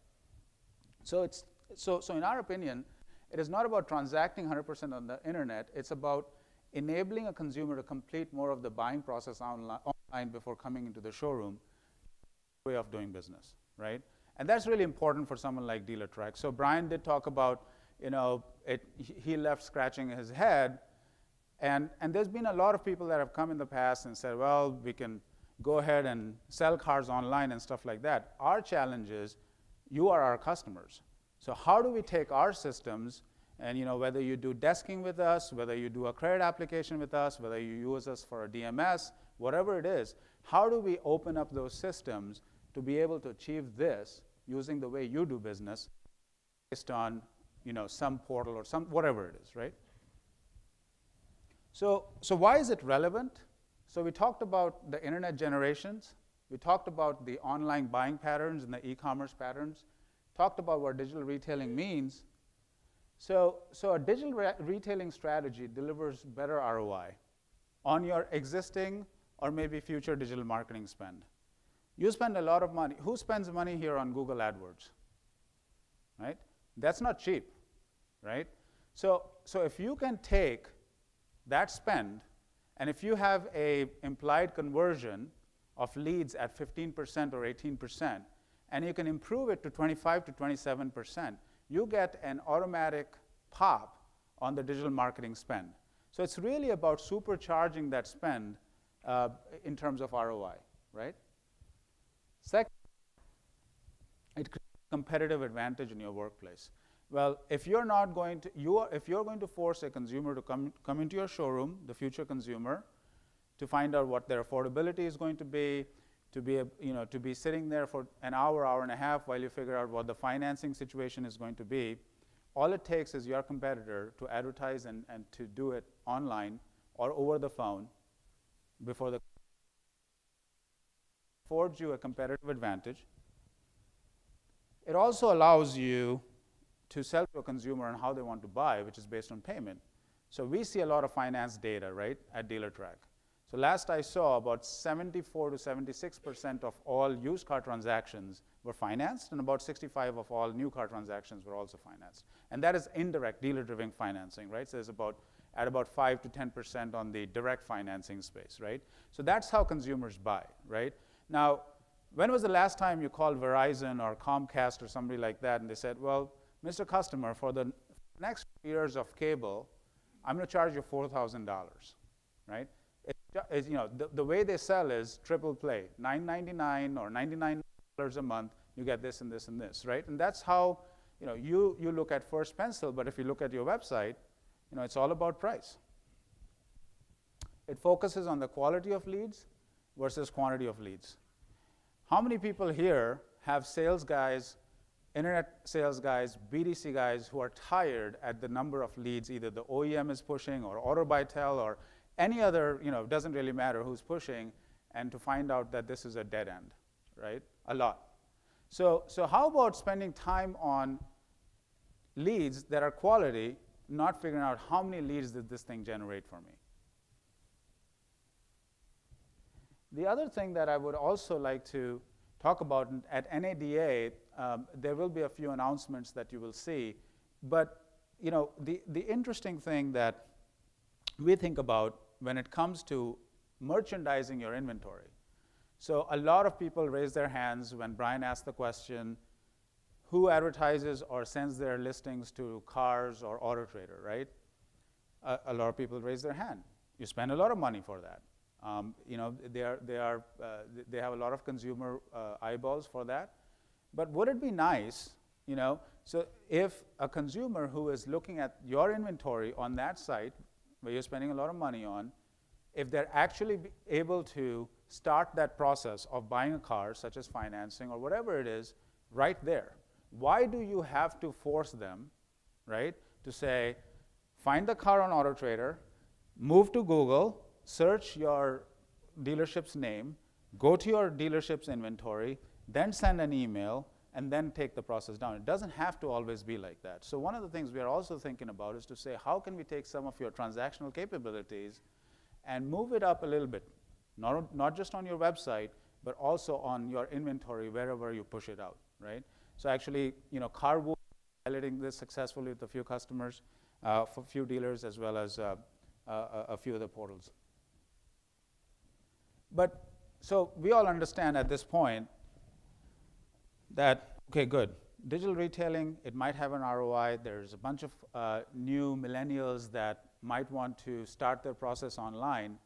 So so in our opinion, it is not about transacting 100% on the internet. It's about enabling a consumer to complete more of the buying process online before coming into the showroom way of doing business, right? And that's really important for someone like DealerTrack. So Brian did talk about, he left scratching his head, And there's been a lot of people that have come in the past and said, well, we can go ahead and sell cars online and stuff like that. Our challenge is, you are our customers. So how do we take our systems, and whether you do desking with us, whether you do a credit application with us, whether you use us for a DMS, whatever it is, how do we open up those systems to be able to achieve this using the way you do business based on some portal or whatever it is, right? So why is it relevant? So we talked about the internet generations. We talked about the online buying patterns and the e-commerce patterns. Talked about what digital retailing means. So a digital retailing strategy delivers better ROI on your existing or maybe future digital marketing spend. You spend a lot of money. Who spends money here on Google AdWords? Right? That's not cheap, right? So if you can take that spend, and if you have a implied conversion of leads at 15% or 18%, and you can improve it to 25 to 27%, you get an automatic pop on the digital marketing spend. So it's really about supercharging that spend in terms of ROI, right? Second, it creates a competitive advantage in your workplace. Well, if you're not going to, if you're going to force a consumer to come into your showroom, the future consumer, to find out what their affordability is going to be sitting there for an hour, hour and a half while you figure out what the financing situation is going to be, all it takes is your competitor to advertise and to do it online or over the phone before the affords you a competitive advantage. It also allows you to sell to a consumer on how they want to buy, which is based on payment. So we see a lot of finance data, right, at DealerTrack. So last I saw, about 74 to 76% of all used car transactions were financed, and about 65 of all new car transactions were also financed. And that is indirect dealer-driven financing, right? So there's about 5 to 10% on the direct financing space, right? So that's how consumers buy, right? Now, when was the last time you called Verizon or Comcast or somebody like that and they said, well, Mr. Customer, for the next years of cable, I'm going to charge you $4,000, right? The way they sell is triple play, $9.99 or $99 a month, you get this and this and this, right? And that's how you look at First Pencil, but if you look at your website, it's all about price. It focuses on the quality of leads versus quantity of leads. How many people here have sales guys, internet sales guys, BDC guys who are tired at the number of leads either the OEM is pushing or Auto by Tel or any other, it doesn't really matter who's pushing, and to find out that this is a dead end, right? A lot. So how about spending time on leads that are quality, not figuring out how many leads did this thing generate for me? The other thing that I would also like to talk about at NADA, there will be a few announcements that you will see, but the interesting thing that we think about when it comes to merchandising your inventory. So a lot of people raise their hands when Brian asked the question, who advertises or sends their listings to Cars or AutoTrader, right? A lot of people raise their hand. You spend a lot of money for that. They have a lot of consumer eyeballs for that. But would it be nice, so if a consumer who is looking at your inventory on that site, where you're spending a lot of money on, if they're actually able to start that process of buying a car, such as financing or whatever it is, right there. Why do you have to force them, right, to say, find the car on AutoTrader, move to Google, search your dealership's name, go to your dealership's inventory, then send an email, and then take the process down? It doesn't have to always be like that. So one of the things we are also thinking about is to say, how can we take some of your transactional capabilities and move it up a little bit, not just on your website, but also on your inventory wherever you push it out, right? So actually, Carwool is piloting this successfully with a few customers, for a few dealers, as well as a few other portals. But so we all understand at this point that, okay, good. Digital retailing, it might have an ROI. There's a bunch of new millennials that might want to start their process online,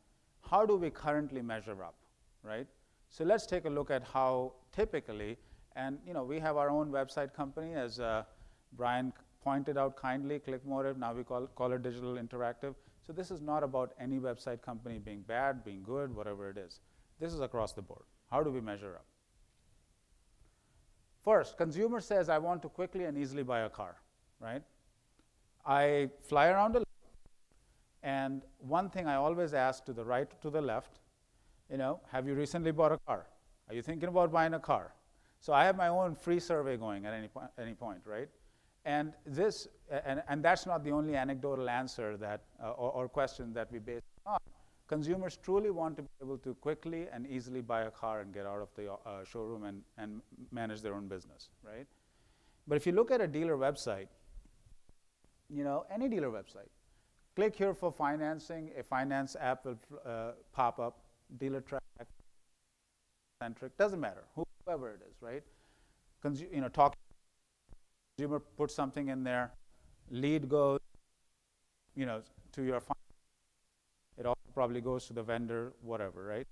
how do we currently measure up, right? So let's take a look at how typically, and we have our own website company, as Brian pointed out kindly, ClickMotive, now we call it Digital Interactive. So this is not about any website company being bad, being good, whatever it is. This is across the board. How do we measure up? First, consumer says, I want to quickly and easily buy a car, right? I fly around a lot, and one thing I always ask to the right, to the left, have you recently bought a car? Are you thinking about buying a car? So I have my own free survey going at any point, right? And this, and that's not the only anecdotal answer that, or question that we base on. Consumers truly want to be able to quickly and easily buy a car and get out of the showroom and manage their own business, right? But if you look at a dealer website, any dealer website, click here for financing, a finance app will pop up, dealer track, centric, doesn't matter, whoever it is, right? Consumer puts something in there, lead goes, to your finance. It also probably goes to the vendor, whatever, right?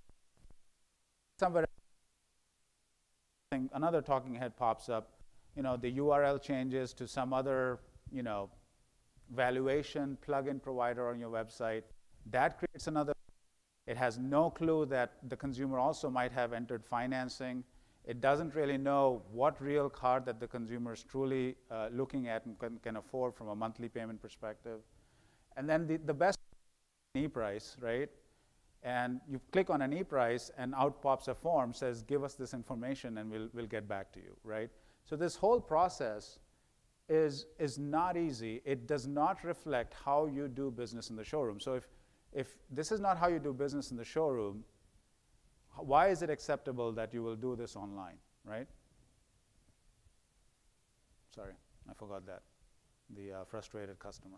Somewhere, another talking head pops up. The URL changes to some other, valuation plugin provider on your website. That creates another. It has no clue that the consumer also might have entered financing. It doesn't really know what real car that the consumer is truly looking at and can afford from a monthly payment perspective. And then the best e-price, right? And you click on an e-price and out pops a form, says, give us this information and we'll get back to you, right? So this whole process is not easy. It does not reflect how you do business in the showroom. So if this is not how you do business in the showroom, why is it acceptable that you will do this online, right? Sorry, I forgot that, the frustrated customer.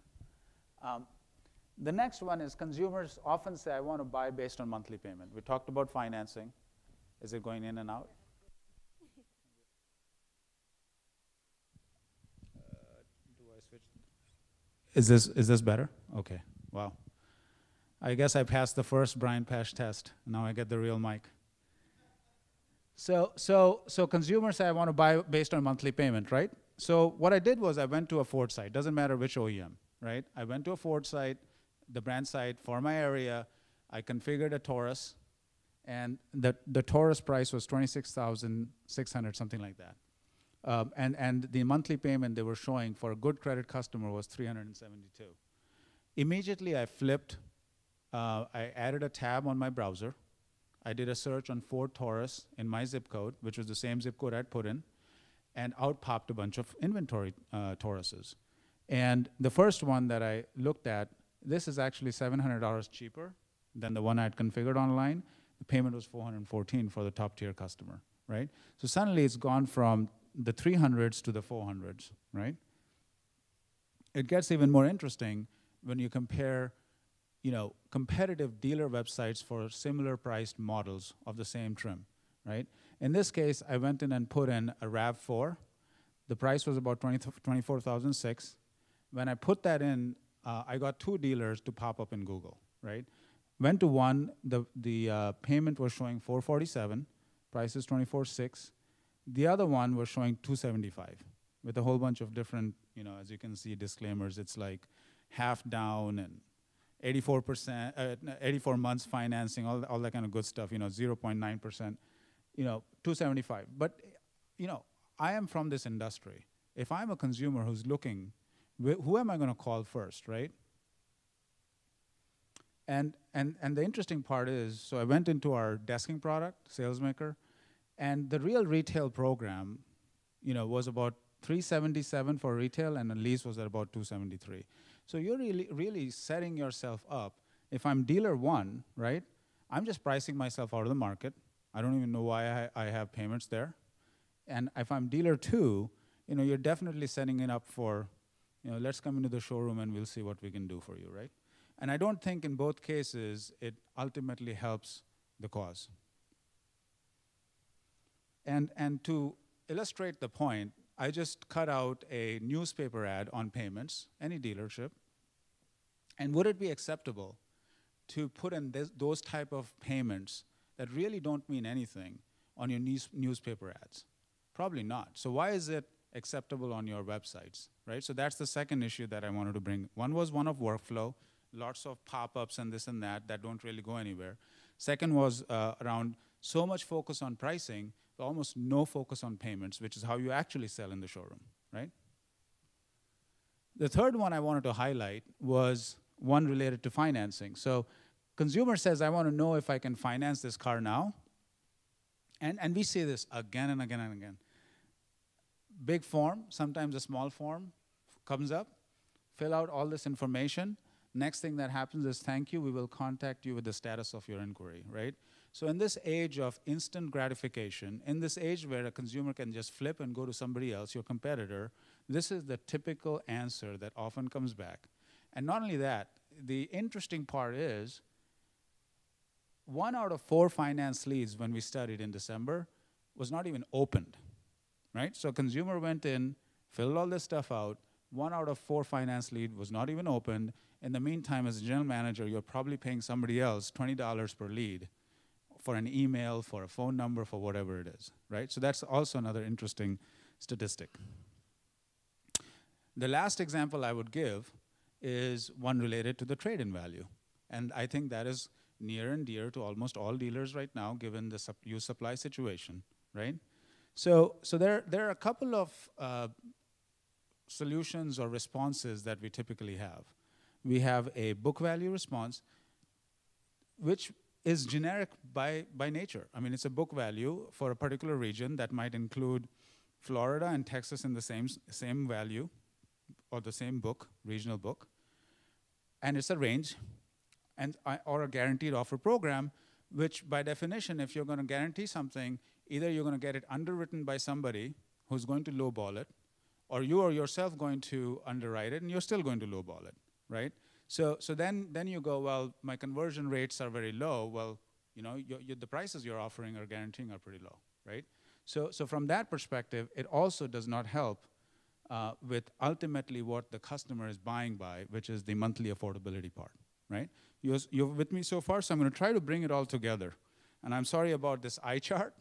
The next one is consumers often say, I want to buy based on monthly payment. We talked about financing. Is it going in and out? Do I switch? Is this better? Okay, wow. I guess I passed the first Brian Pasch test. Now I get the real mic. So consumers say, I want to buy based on monthly payment, right? So what I did was I went to a Ford site. Doesn't matter which OEM, right? I went to a Ford site, the brand site for my area. I configured a Taurus, and the Taurus price was $26,600, something like that. And the monthly payment they were showing for a good credit customer was $372. Immediately I flipped. I added a tab on my browser. I did a search on Ford Taurus in my zip code, which was the same zip code I'd put in, and out popped a bunch of inventory Tauruses. And the first one that I looked at, this is actually $700 cheaper than the one I had configured online. The payment was $414 for the top tier customer, right? So suddenly it's gone from the 300s to the 400s, right? It gets even more interesting when you compare competitive dealer websites for similar priced models of the same trim, right? In this case, I went in and put in a RAV4. The price was about $24,600. When I put that in, I got two dealers to pop up in Google, right? Went to one, the payment was showing $447, price is $24,600. The other one was showing $275 with a whole bunch of different, as you can see, disclaimers. It's like half down and 84%, 84 months financing, all that kind of good stuff, 0.9%, $275. But, I am from this industry. If I'm a consumer who's looking, who am I going to call first, right? And the interesting part is, so I went into our desking product, SalesMaker, and the real retail program, was about $377 for retail, and the lease was at about $273. So you're really setting yourself up. If I'm dealer one, right, I'm just pricing myself out of the market. I don't even know why I have payments there. And if I'm dealer two, you're definitely setting it up for, let's come into the showroom and we'll see what we can do for you, right? And I don't think in both cases it ultimately helps the cause. And to illustrate the point, I just cut out a newspaper ad on payments, any dealership, And would it be acceptable to put in those type of payments that really don't mean anything on your newspaper ads? Probably not. So why is it acceptable on your websites, right? So that's the second issue that I wanted to bring. One was one of workflow, lots of pop-ups and this and that don't really go anywhere. Second was around so much focus on pricing, but almost no focus on payments, which is how you actually sell in the showroom, right? The third one I wanted to highlight was one related to financing. So consumer says, I want to know if I can finance this car now. And we see this again and again and again. Big form, sometimes a small form comes up, fill out all this information. Next thing that happens is, thank you, we will contact you with the status of your inquiry, right? So in this age of instant gratification, in this age where a consumer can just flip and go to somebody else, your competitor, this is the typical answer that often comes back. And not only that, the interesting part is 1 out of 4 finance leads when we studied in December was not even opened, right? So consumer went in, filled all this stuff out, 1 out of 4 finance lead was not even opened. In the meantime, as a general manager, you're probably paying somebody else $20 per lead for an email, for a phone number, for whatever it is, right? So that's also another interesting statistic. The last example I would give is one related to the trade-in value. And I think that is near and dear to almost all dealers right now, given the used supply situation, right? So there are a couple of solutions or responses that we typically have. We have a book value response, which is generic by nature. I mean, it's a book value for a particular region that might include Florida and Texas in the same value, or the same book, regional book. And it's a range, or a guaranteed offer program, which by definition, if you're going to guarantee something, either you're going to get it underwritten by somebody who's going to lowball it, or you are yourself going to underwrite it, and you're still going to lowball it, right? So then you go, well, my conversion rates are very low. Well, you know, the prices you're offering or guaranteeing are pretty low, right? So from that perspective, it also does not help with ultimately what the customer is buying by, which is the monthly affordability part, right? You're with me so far, so I'm going to try to bring it all together. And I'm sorry about this eye chart,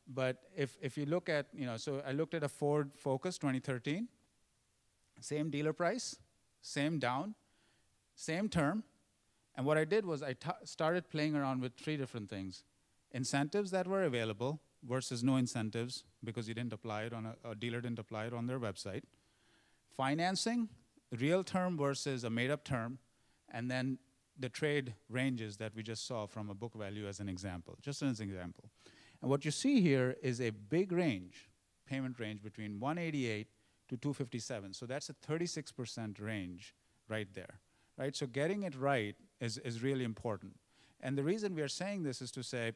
but if you look at, so I looked at a Ford Focus 2013, same dealer price, same down, same term, and what I did was I started playing around with 3 different things. Incentives that were available versus no incentives because you didn't apply it on a dealer didn't apply it on their website. Financing, real term versus a made-up term, and then the trade ranges that we just saw from a book value as an example, just as an example. And what you see here is a big range, payment range between 188 to 257. So that's a 36% range right there, right? So getting it right is really important. And the reason we are saying this is to say,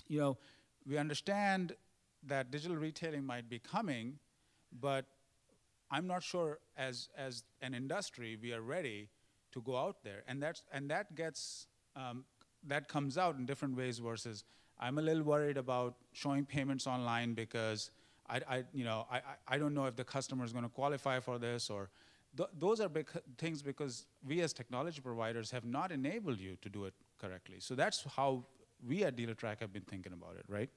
we understand that digital retailing might be coming, but I'm not sure as an industry we are ready to go out there. And that comes out in different ways versus I'm a little worried about showing payments online because I don't know if the customer is going to qualify for this, or those are big things because we as technology providers have not enabled you to do it correctly. So that's how we at DealerTrack have been thinking about it, right?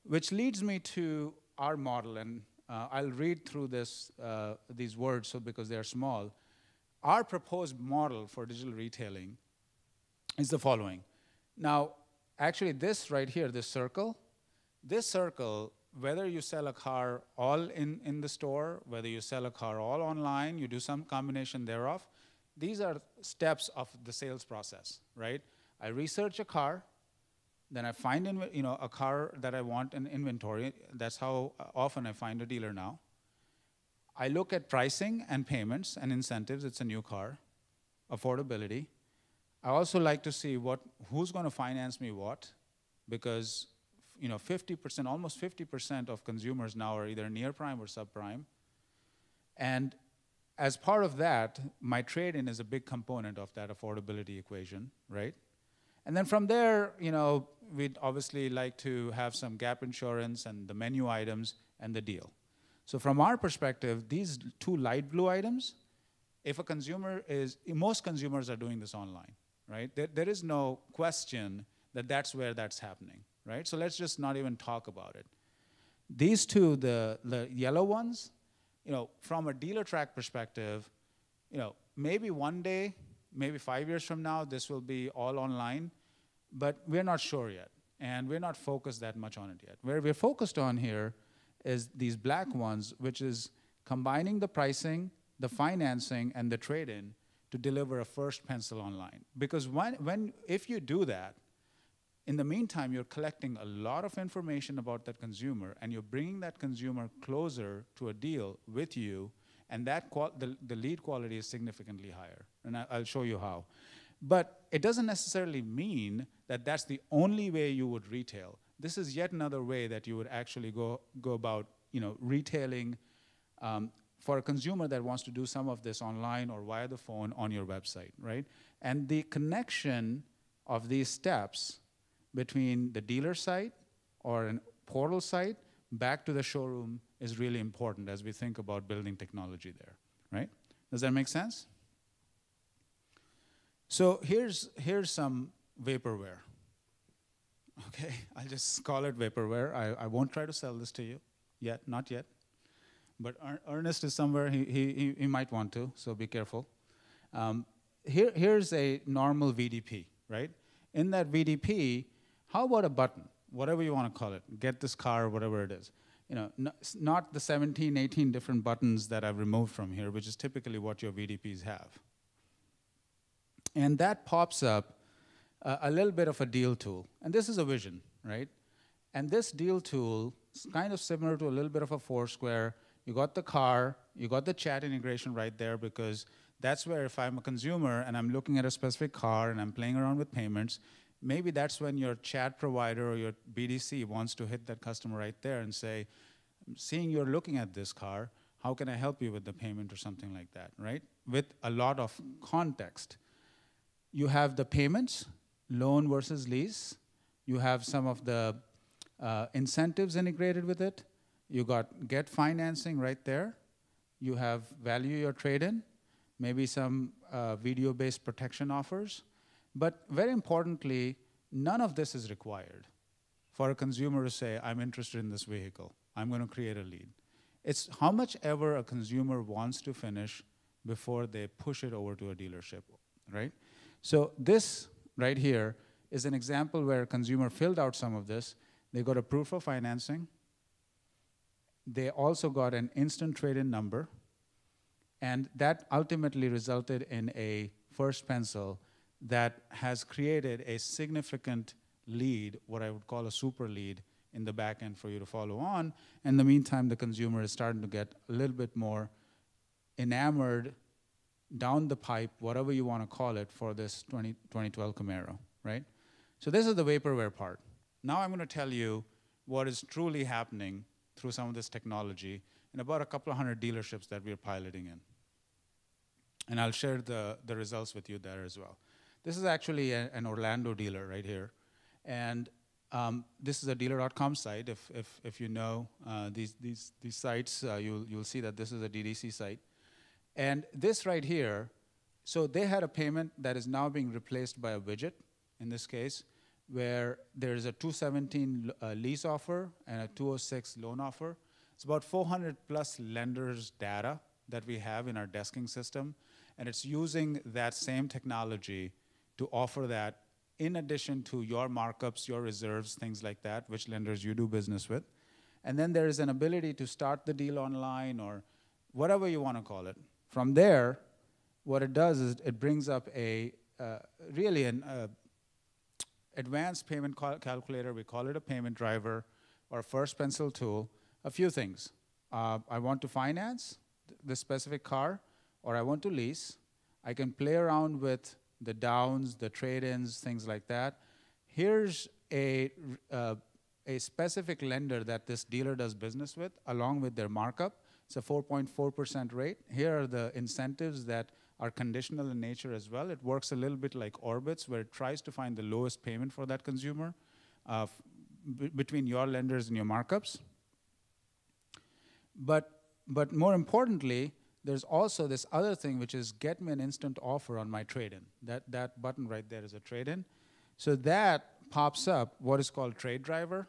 Which leads me to our model, and I'll read through these words because they're small. Our proposed model for digital retailing is the following. Now, actually this right here, this circle, whether you sell a car all in the store, whether you sell a car all online, you do some combination thereof, these are steps of the sales process, right? I research a car, then I find a car that I want in inventory. That's how often I find a dealer now. I look at pricing and payments and incentives. It's a new car, affordability. I also like to see who's going to finance me what, because 50%, almost 50% of consumers now are either near prime or subprime. And as part of that, my trade-in is a big component of that affordability equation, right? And then from there, we'd obviously like to have some gap insurance and the menu items and the deal. So from our perspective, these 2 light blue items, if a consumer is, most consumers are doing this online, right? There is no question that that's where that's happening, right? So let's just not even talk about it. These two, the yellow ones, from a dealer track perspective, maybe one day, maybe 5 years from now, this will be all online, but we're not sure yet, and we're not focused that much on it yet. Where we're focused on here is these black ones, which is combining the pricing, the financing, and the trade-in to deliver a first pencil online. Because if you do that, in the meantime, you're collecting a lot of information about that consumer, and you're bringing that consumer closer to a deal with you, and that the lead quality is significantly higher. And I'll show you how. But it doesn't necessarily mean that that's the only way you would retail. This is yet another way that you would actually go about retailing for a consumer that wants to do some of this online or via the phone on your website, right? And the connection of these steps between the dealer site or a portal site back to the showroom is really important as we think about building technology there, right? Does that make sense? So here's some vaporware. Okay, I'll just call it vaporware. I won't try to sell this to you yet, not yet. But Ernest is somewhere, he might want to, so be careful. Here's a normal VDP, right? In that VDP, how about a button, whatever you want to call it, get this car, whatever it is. Not the 17, 18 different buttons that I've removed from here, which is typically what your VDPs have. And that pops up a little bit of a deal tool. And this is a vision, right? And this deal tool is kind of similar to a little bit of a Foursquare. You got the car, you got the chat integration right there, because that's where if I'm a consumer and I'm looking at a specific car and I'm playing around with payments, maybe that's when your chat provider or your BDC wants to hit that customer right there and say, seeing you're looking at this car, how can I help you with the payment or something like that, right? With a lot of context. You have the payments, loan versus lease. You have some of the incentives integrated with it. You got get financing right there. You have value your trade-in, maybe some video-based protection offers. But very importantly, none of this is required for a consumer to say, I'm interested in this vehicle. I'm going to create a lead. It's how much ever a consumer wants to finish before they push it over to a dealership, right? So this right here is an example where a consumer filled out some of this. They got a proof of financing. They also got an instant trade-in number. And that ultimately resulted in a first pencil that has created a significant lead, what I would call a super lead, in the back end for you to follow on. In the meantime, the consumer is starting to get a little bit more enamored down the pipe, whatever you want to call it, for this 2012 Camaro, right? So this is the vaporware part. Now I'm going to tell you what is truly happening through some of this technology in about a couple of hundred dealerships that we're piloting in. And I'll share the results with you there as well. This is actually an Orlando dealer right here. And this is a dealer.com site. If you know these sites, you'll see that this is a DDC site. And this right here, so they had a payment that is now being replaced by a widget, in this case, where there's a 217 lease offer and a 206 loan offer. It's about 400 plus lenders' data that we have in our desking system. And it's using that same technology to offer that in addition to your markups, your reserves, things like that, which lenders you do business with. And then there is an ability to start the deal online or whatever you want to call it. From there, what it does is it brings up a really an advanced payment calculator. We call it a payment driver or first pencil tool. A few things. I want to finance the specific car, or I want to lease. I can play around with the downs, the trade-ins, things like that. Here's a specific lender that this dealer does business with, along with their markup. It's a 4.4% rate. Here are the incentives that are conditional in nature as well. It works a little bit like Orbitz, where it tries to find the lowest payment for that consumer between your lenders and your markups. But more importantly, There's also this other thing, which is get me an instant offer on my trade-in. That button right there is a trade-in. So that pops up what is called Trade Driver.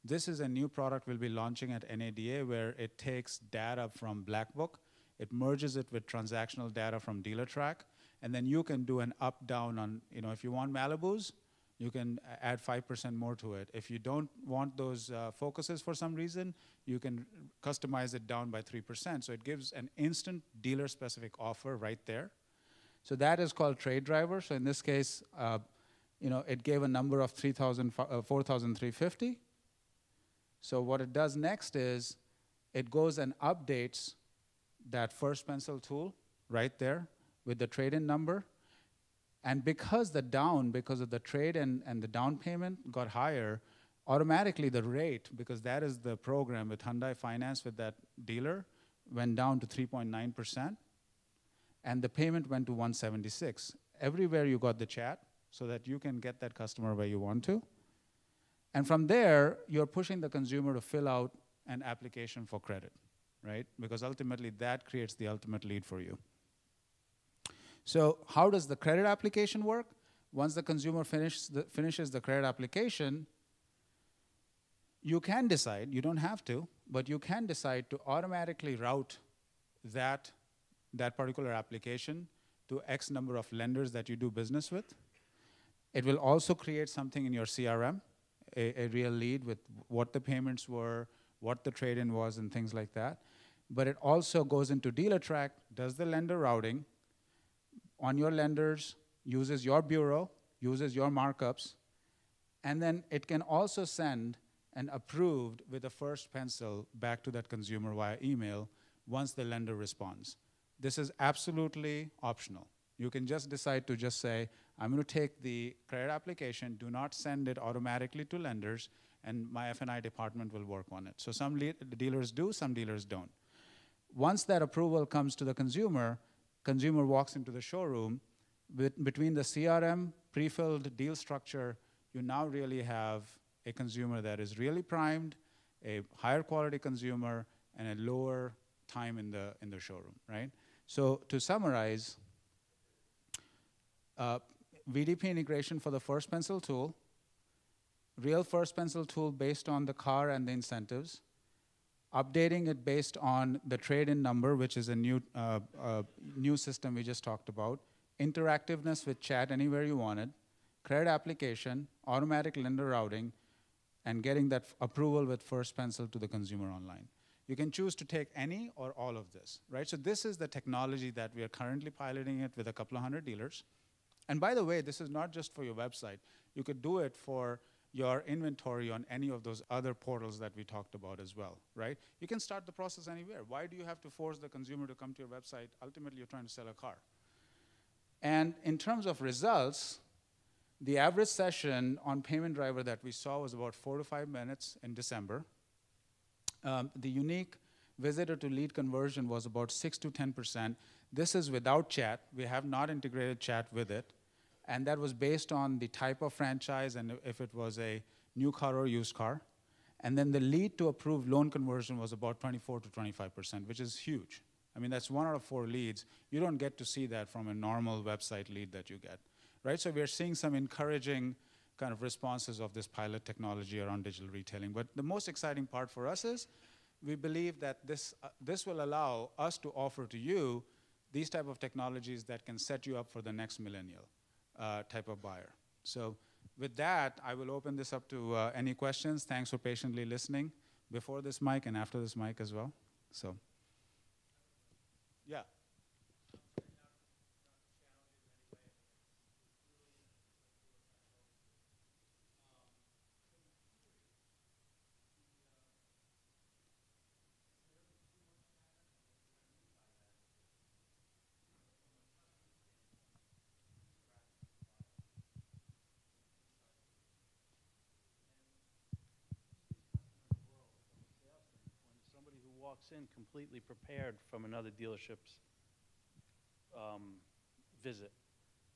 This is a new product we'll be launching at NADA where it takes data from Black Book, it merges it with transactional data from DealerTrack, and then you can do an up-down on, if you want Malibus, you can add 5% more to it. If you don't want those focuses for some reason, you can customize it down by 3%. So it gives an instant dealer-specific offer right there. So that is called Trade Driver. So in this case, it gave a number of 4,350. So what it does next is it goes and updates that first pencil tool right there with the trade-in number. And because of the trade and the down payment got higher, automatically the rate, because that is the program with Hyundai Finance with that dealer, went down to 3.9%. And the payment went to 176. Everywhere you got the chat so that you can get that customer where you want to. And from there, you're pushing the consumer to fill out an application for credit, right? Because ultimately that creates the ultimate lead for you. So how does the credit application work? Once the consumer finishes the credit application, you can decide, you don't have to, but you can decide to automatically route that particular application to X number of lenders that you do business with. It will also create something in your CRM, a real lead with what the payments were, what the trade-in was, and things like that. But it also goes into DealerTrack, does the lender routing on your lenders, uses your bureau, uses your markups, and then it can also send an approved with a first pencil back to that consumer via email once the lender responds. This is absolutely optional. You can just decide to just say, I'm going to take the credit application, do not send it automatically to lenders, and my F&I department will work on it. So some dealers do, some dealers don't. Once that approval comes to the consumer walks into the showroom, between the CRM, pre-filled deal structure, you now really have a consumer that is really primed, a higher quality consumer, and a lower time in the showroom, right? So to summarize, VDP integration for the first pencil tool, real first pencil tool based on the car and the incentives, updating it based on the trade-in number, which is a new system we just talked about, interactiveness with chat anywhere you want it, credit application, automatic lender routing, and getting that approval with first pencil to the consumer online. You can choose to take any or all of this, right? So this is the technology that we are currently piloting it with a couple of hundred dealers. And by the way, this is not just for your website. You could do it for your inventory on any of those other portals that we talked about as well, right? You can start the process anywhere. Why do you have to force the consumer to come to your website? Ultimately, you're trying to sell a car. And in terms of results, the average session on Payment Driver that we saw was about 4 to 5 minutes in December. The unique visitor to lead conversion was about 6 to 10%. This is without chat. We have not integrated chat with it. And that was based on the type of franchise and if it was a new car or used car. And then the lead to approved loan conversion was about 24 to 25%, which is huge. I mean, that's 1 out of 4 leads. You don't get to see that from a normal website lead that you get, right? So we're seeing some encouraging kind of responses of this pilot technology around digital retailing. But the most exciting part for us is we believe that this will allow us to offer to you these type of technologies that can set you up for the next millennial type of buyer. So with that, I will open this up to any questions. Thanks for patiently listening before this mic and after this mic as well. So, yeah. Walks in completely prepared from another dealership's visit.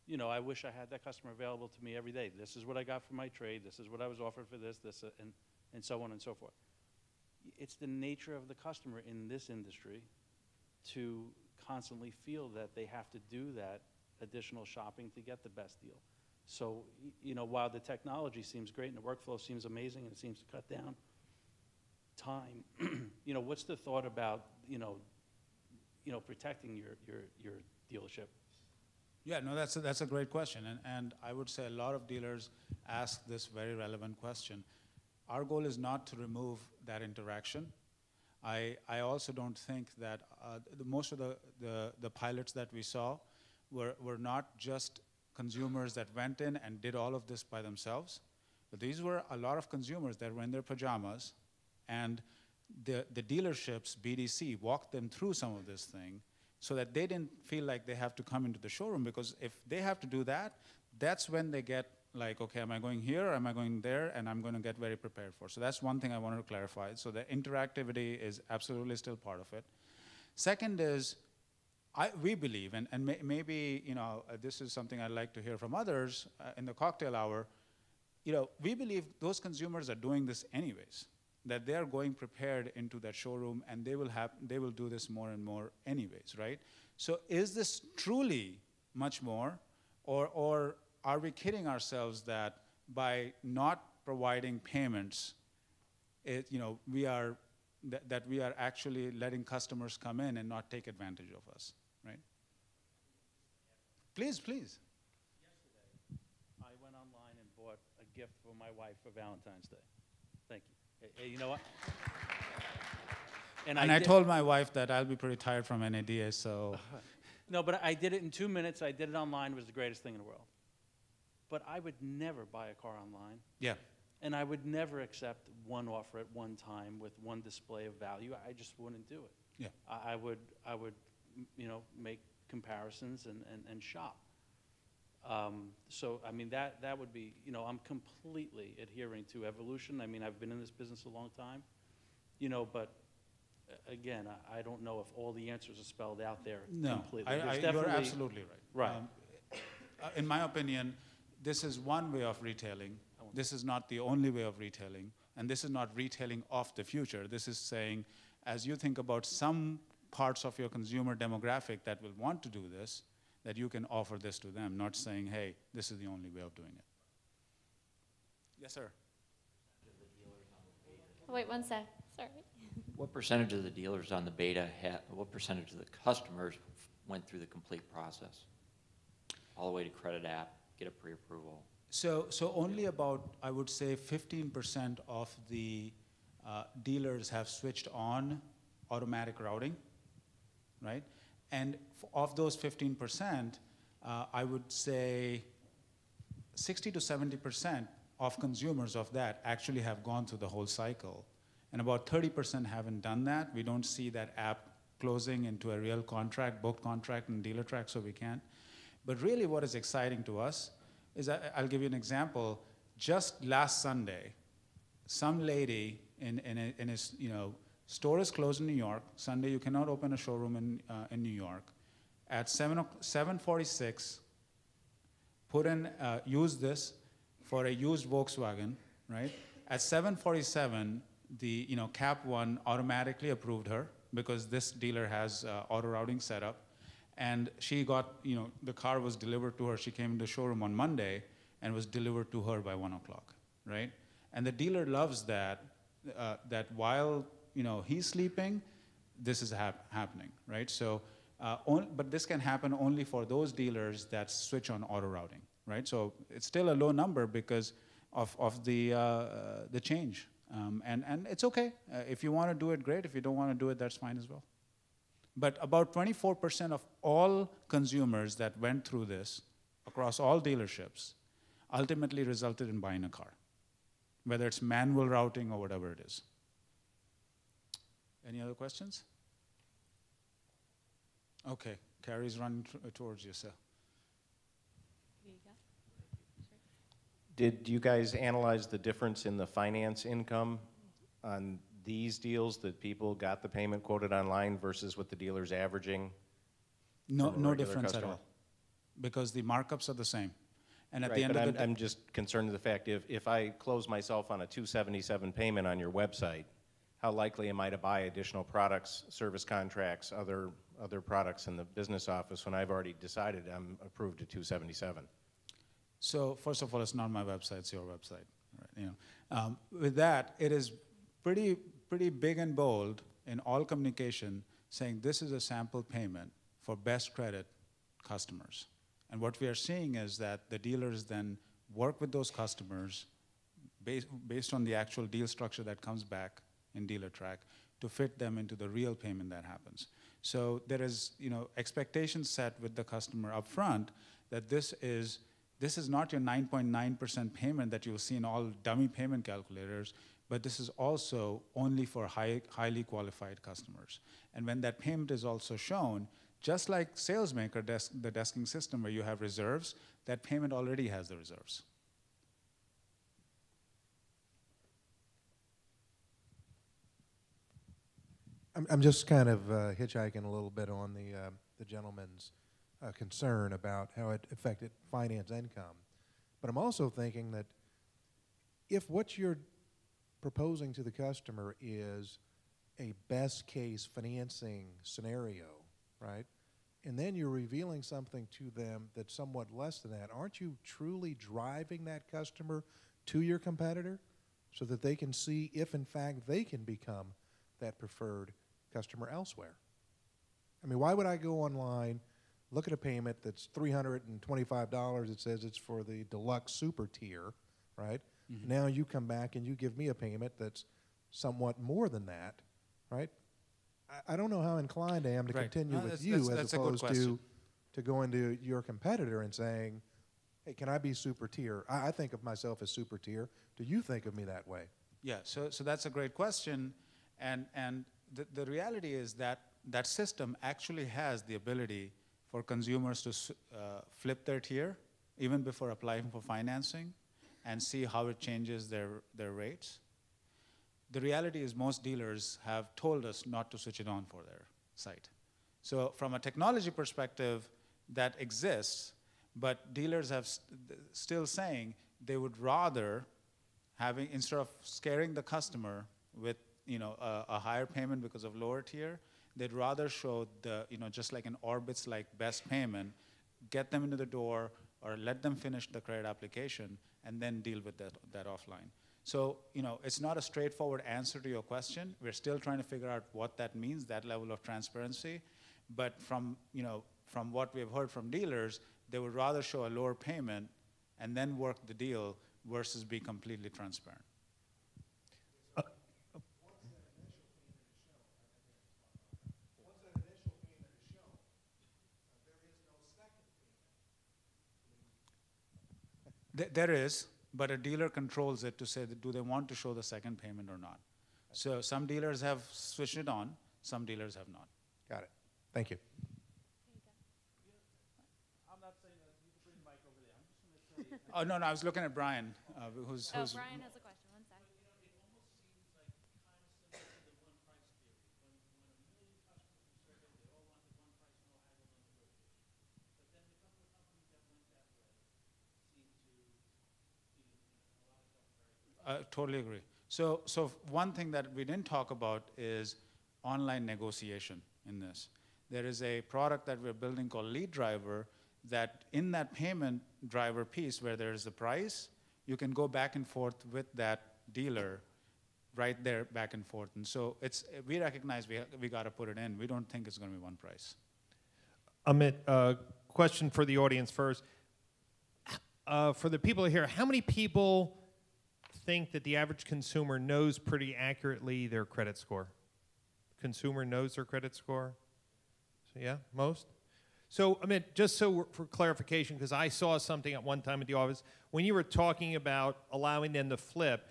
You know, I wish I had that customer available to me every day. This is what I got for my trade. This is what I was offered for this, and so on and so forth. It's the nature of the customer in this industry to constantly feel that they have to do that additional shopping to get the best deal. So, while the technology seems great and the workflow seems amazing and it seems to cut down time, what's the thought about, protecting your dealership? Yeah, no, that's a great question. And I would say a lot of dealers ask this very relevant question. Our goal is not to remove that interaction. I also don't think that most of the pilots that we saw were not just consumers that went in and did all of this by themselves, but these were a lot of consumers that were in their pajamas, and the dealerships, BDC, walked them through some of this thing so that they didn't feel like they have to come into the showroom, because if they have to do that, that's when they get like, okay, am I going here, or am I going there, and I'm going to get very prepared for. So that's one thing I wanted to clarify. So the interactivity is absolutely still part of it. Second is, we believe, and maybe this is something I'd like to hear from others in the cocktail hour, we believe those consumers are doing this anyways, that they are going prepared into that showroom, and they will do this more and more anyways, right? So is this truly much more, or are we kidding ourselves that by not providing payments, we are actually letting customers come in and not take advantage of us, right? Please. Yesterday, I went online and bought a gift for my wife for Valentine's Day. Thank you. Hey, you know what? And I told my wife that I'll be pretty tired from NADA, so. No, but I did it in 2 minutes. I did it online. It was the greatest thing in the world. But I would never buy a car online. Yeah. And I would never accept one offer at one time with one display of value. I just wouldn't do it. Yeah. I would make comparisons and shop. So, I mean, that would be, I'm completely adhering to evolution. I mean, I've been in this business a long time, but again, I don't know if all the answers are spelled out there completely. You're absolutely right. Right. In my opinion, this is one way of retailing. This is not the only way of retailing. And this is not retailing of the future. This is saying, as you think about some parts of your consumer demographic that will want to do this, that you can offer this to them, not saying, hey, this is the only way of doing it. Yes, sir. Oh, wait, one sec. Sorry. What percentage of the dealers on the beta, what percentage of the customers went through the complete process? All the way to credit app, get a pre-approval? So only about, I would say, 15% of the dealers have switched on automatic routing, right? And of those 15%, I would say 60 to 70% of consumers of that actually have gone through the whole cycle. And about 30% haven't done that. We don't see that app closing into a real contract, booked contract in dealer track, so we can't. But really what is exciting to us is, I'll give you an example. Just last Sunday, some lady in his, store is closed in New York. Sunday, you cannot open a showroom in New York. At 7:46, use this for a used Volkswagen, right? At 7:47, the Cap 1 automatically approved her because this dealer has auto routing set up. And she got, the car was delivered to her. She came to the showroom on Monday and was delivered to her by 1 o'clock, right? And the dealer loves that, that while, he's sleeping, this is happening, right? So, but this can happen only for those dealers that switch on auto routing, right? So it's still a low number because of the change. And it's okay. If you want to do it, great. If you don't want to do it, that's fine as well. But about 24% of all consumers that went through this across all dealerships ultimately resulted in buying a car, whether it's manual routing or whatever it is. Any other questions? Okay, Carrie's running towards you, sir. Here you go. Sure. Did you guys analyze the difference in the finance income on these deals that people got the payment quoted online versus what the dealer's averaging? No difference at all, because the markups are the same. And at the end of the day, I'm just concerned with the fact if I close myself on a $277 payment on your website, how likely am I to buy additional products, service contracts, other products in the business office when I've already decided I'm approved at 277? So first of all, it's not my website; it's your website. Right? With that, it is pretty big and bold in all communication, saying this is a sample payment for best credit customers. And what we are seeing is that the dealers then work with those customers based on the actual deal structure that comes back in dealer track to fit them into the real payment that happens. So there is, expectations set with the customer up front that this is not your 9.9% payment that you'll see in all dummy payment calculators, but this is also only for highly qualified customers. And when that payment is also shown, just like SalesMaker, the desking system where you have reserves, that payment already has the reserves. I'm just kind of hitchhiking a little bit on the gentleman's concern about how it affected finance income. But I'm also thinking that if what you're proposing to the customer is a best case financing scenario, right? And then you're revealing something to them that's somewhat less than that, aren't you truly driving that customer to your competitor so that they can see if in fact they can become that preferred customer elsewhere? I mean, why would I go online, look at a payment that's $325, it says it's for the deluxe super tier, right? Mm-hmm. Now you come back and you give me a payment that's somewhat more than that, right? I don't know how inclined I am to continue with you as opposed to going to your competitor and saying, hey, can I be super tier? I think of myself as super tier. Do you think of me that way? Yeah, so that's a great question. And the reality is that that system actually has the ability for consumers to flip their tier even before applying for financing and see how it changes their rates. The reality is most dealers have told us not to switch it on for their site. So from a technology perspective, that exists, but dealers have still saying they would rather instead of scaring the customer with a higher payment because of lower tier, they'd rather show just like an Orbitz-like best payment, get them into the door or let them finish the credit application and then deal with that offline. So, it's not a straightforward answer to your question. We're still trying to figure out what that means, that level of transparency. But from what we've heard from dealers, they would rather show a lower payment and then work the deal versus be completely transparent. There is, but a dealer controls it to say, do they want to show the second payment or not? So some dealers have switched it on, some dealers have not. Got it. Thank you. I'm not saying that you can bring the mic over there. I'm just going to say. Oh, no, I was looking at Brian, who's. Brian has a question. One sec. It almost seems like kind of similar to the one price theory. When 1 million customers were surveyed, they all wanted one price, no haggle, no negotiation. But then the couple of companies that went that way seem to be, a lot of stuff very good. Totally agree. So one thing that we didn't talk about is online negotiation in this. There is a product that we're building called Lead Driver that in that payment driver piece where there is the price, you can go back and forth with that dealer right there back and forth. And so we recognize we got to put it in. We don't think it's going to be one price. Amit, question for the audience first. For the people here, how many people think that the average consumer knows pretty accurately their credit score? Consumer knows their credit score? So yeah, most? So, Amit, just so for clarification, because I saw something at one time at the office, when you were talking about allowing them to flip,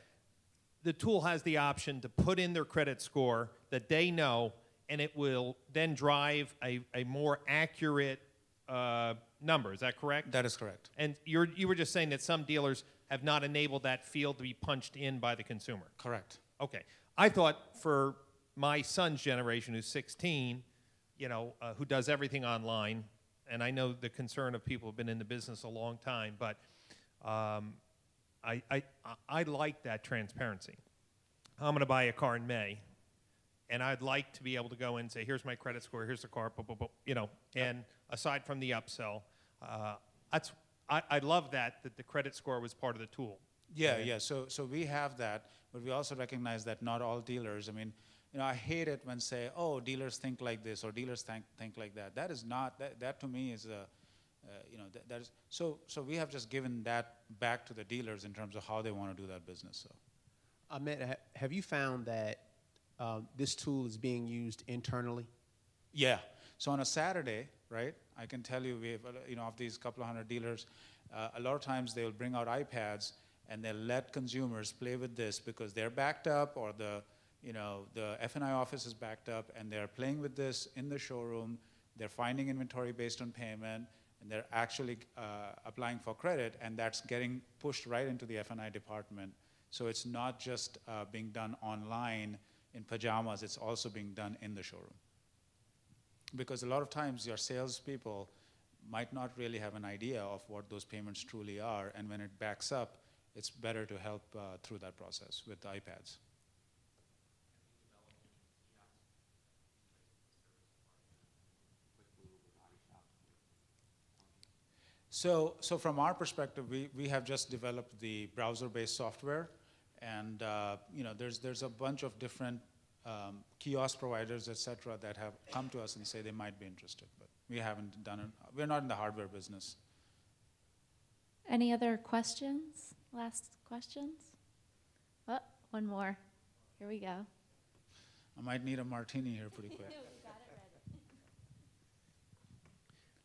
the tool has the option to put in their credit score that they know, and it will then drive a more accurate number. Is that correct? That is correct. And you were just saying that some dealers have not enabled that field to be punched in by the consumer. Correct. Okay. I thought for my son's generation, who's 16, who does everything online, and I know the concern of people who have been in the business a long time, but I like that transparency. I'm going to buy a car in May, and I'd like to be able to go in and say, here's my credit score, here's the car, boop, boop, boop, you know, and aside from the upsell, I love that the credit score was part of the tool. Yeah, yeah. So we have that, but we also recognize that not all dealers. I mean, you know, I hate it when say, oh, dealers think like this or dealers think like that. That is not. That to me is a, you know, that is. So we have just given that back to the dealers in terms of how they want to do that business. So, Amit, have you found that this tool is being used internally? yeah. So on a Saturday, right? I can tell you, we have, you know, of these couple of hundred dealers, a lot of times they'll bring out iPads and they'll let consumers play with this because they're backed up, or the, you know, the F&I office is backed up, and they're playing with this in the showroom. They're finding inventory based on payment, and they're actually applying for credit, and that's getting pushed right into the F&I department. So it's not just being done online in pajamas, it's also being done in the showroom. Because a lot of times your salespeople might not really have an idea of what those payments truly are, and when it backs up, it's better to help through that process with the iPads. So from our perspective, we have just developed the browser-based software, and you know, there's a bunch of different kiosk providers, et cetera, that have come to us and say they might be interested, but we haven't done it. We're not in the hardware business. Any other questions? Last questions? Oh, one more. Here we go. I might need a martini here pretty quick.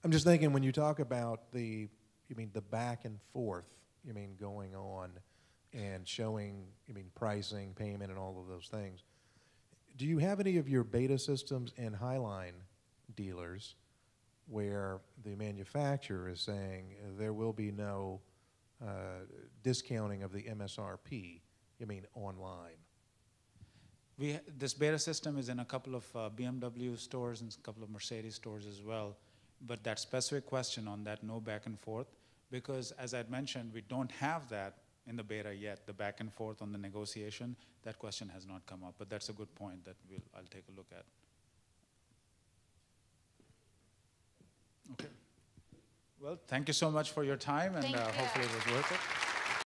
I'm just thinking when you talk about you mean the back and forth, you mean going on and showing, you mean pricing, payment, and all of those things. Do you have any of your beta systems in Highline dealers where the manufacturer is saying there will be no discounting of the MSRP, you mean online? This beta system is in a couple of BMW stores and a couple of Mercedes stores as well. But that specific question on that no back and forth, because as I'd mentioned, we don't have that in the beta yet, the back and forth on the negotiation. That question has not come up, but that's a good point that I'll take a look at. Okay. Well, thank you so much for your time, and hopefully it was worth it.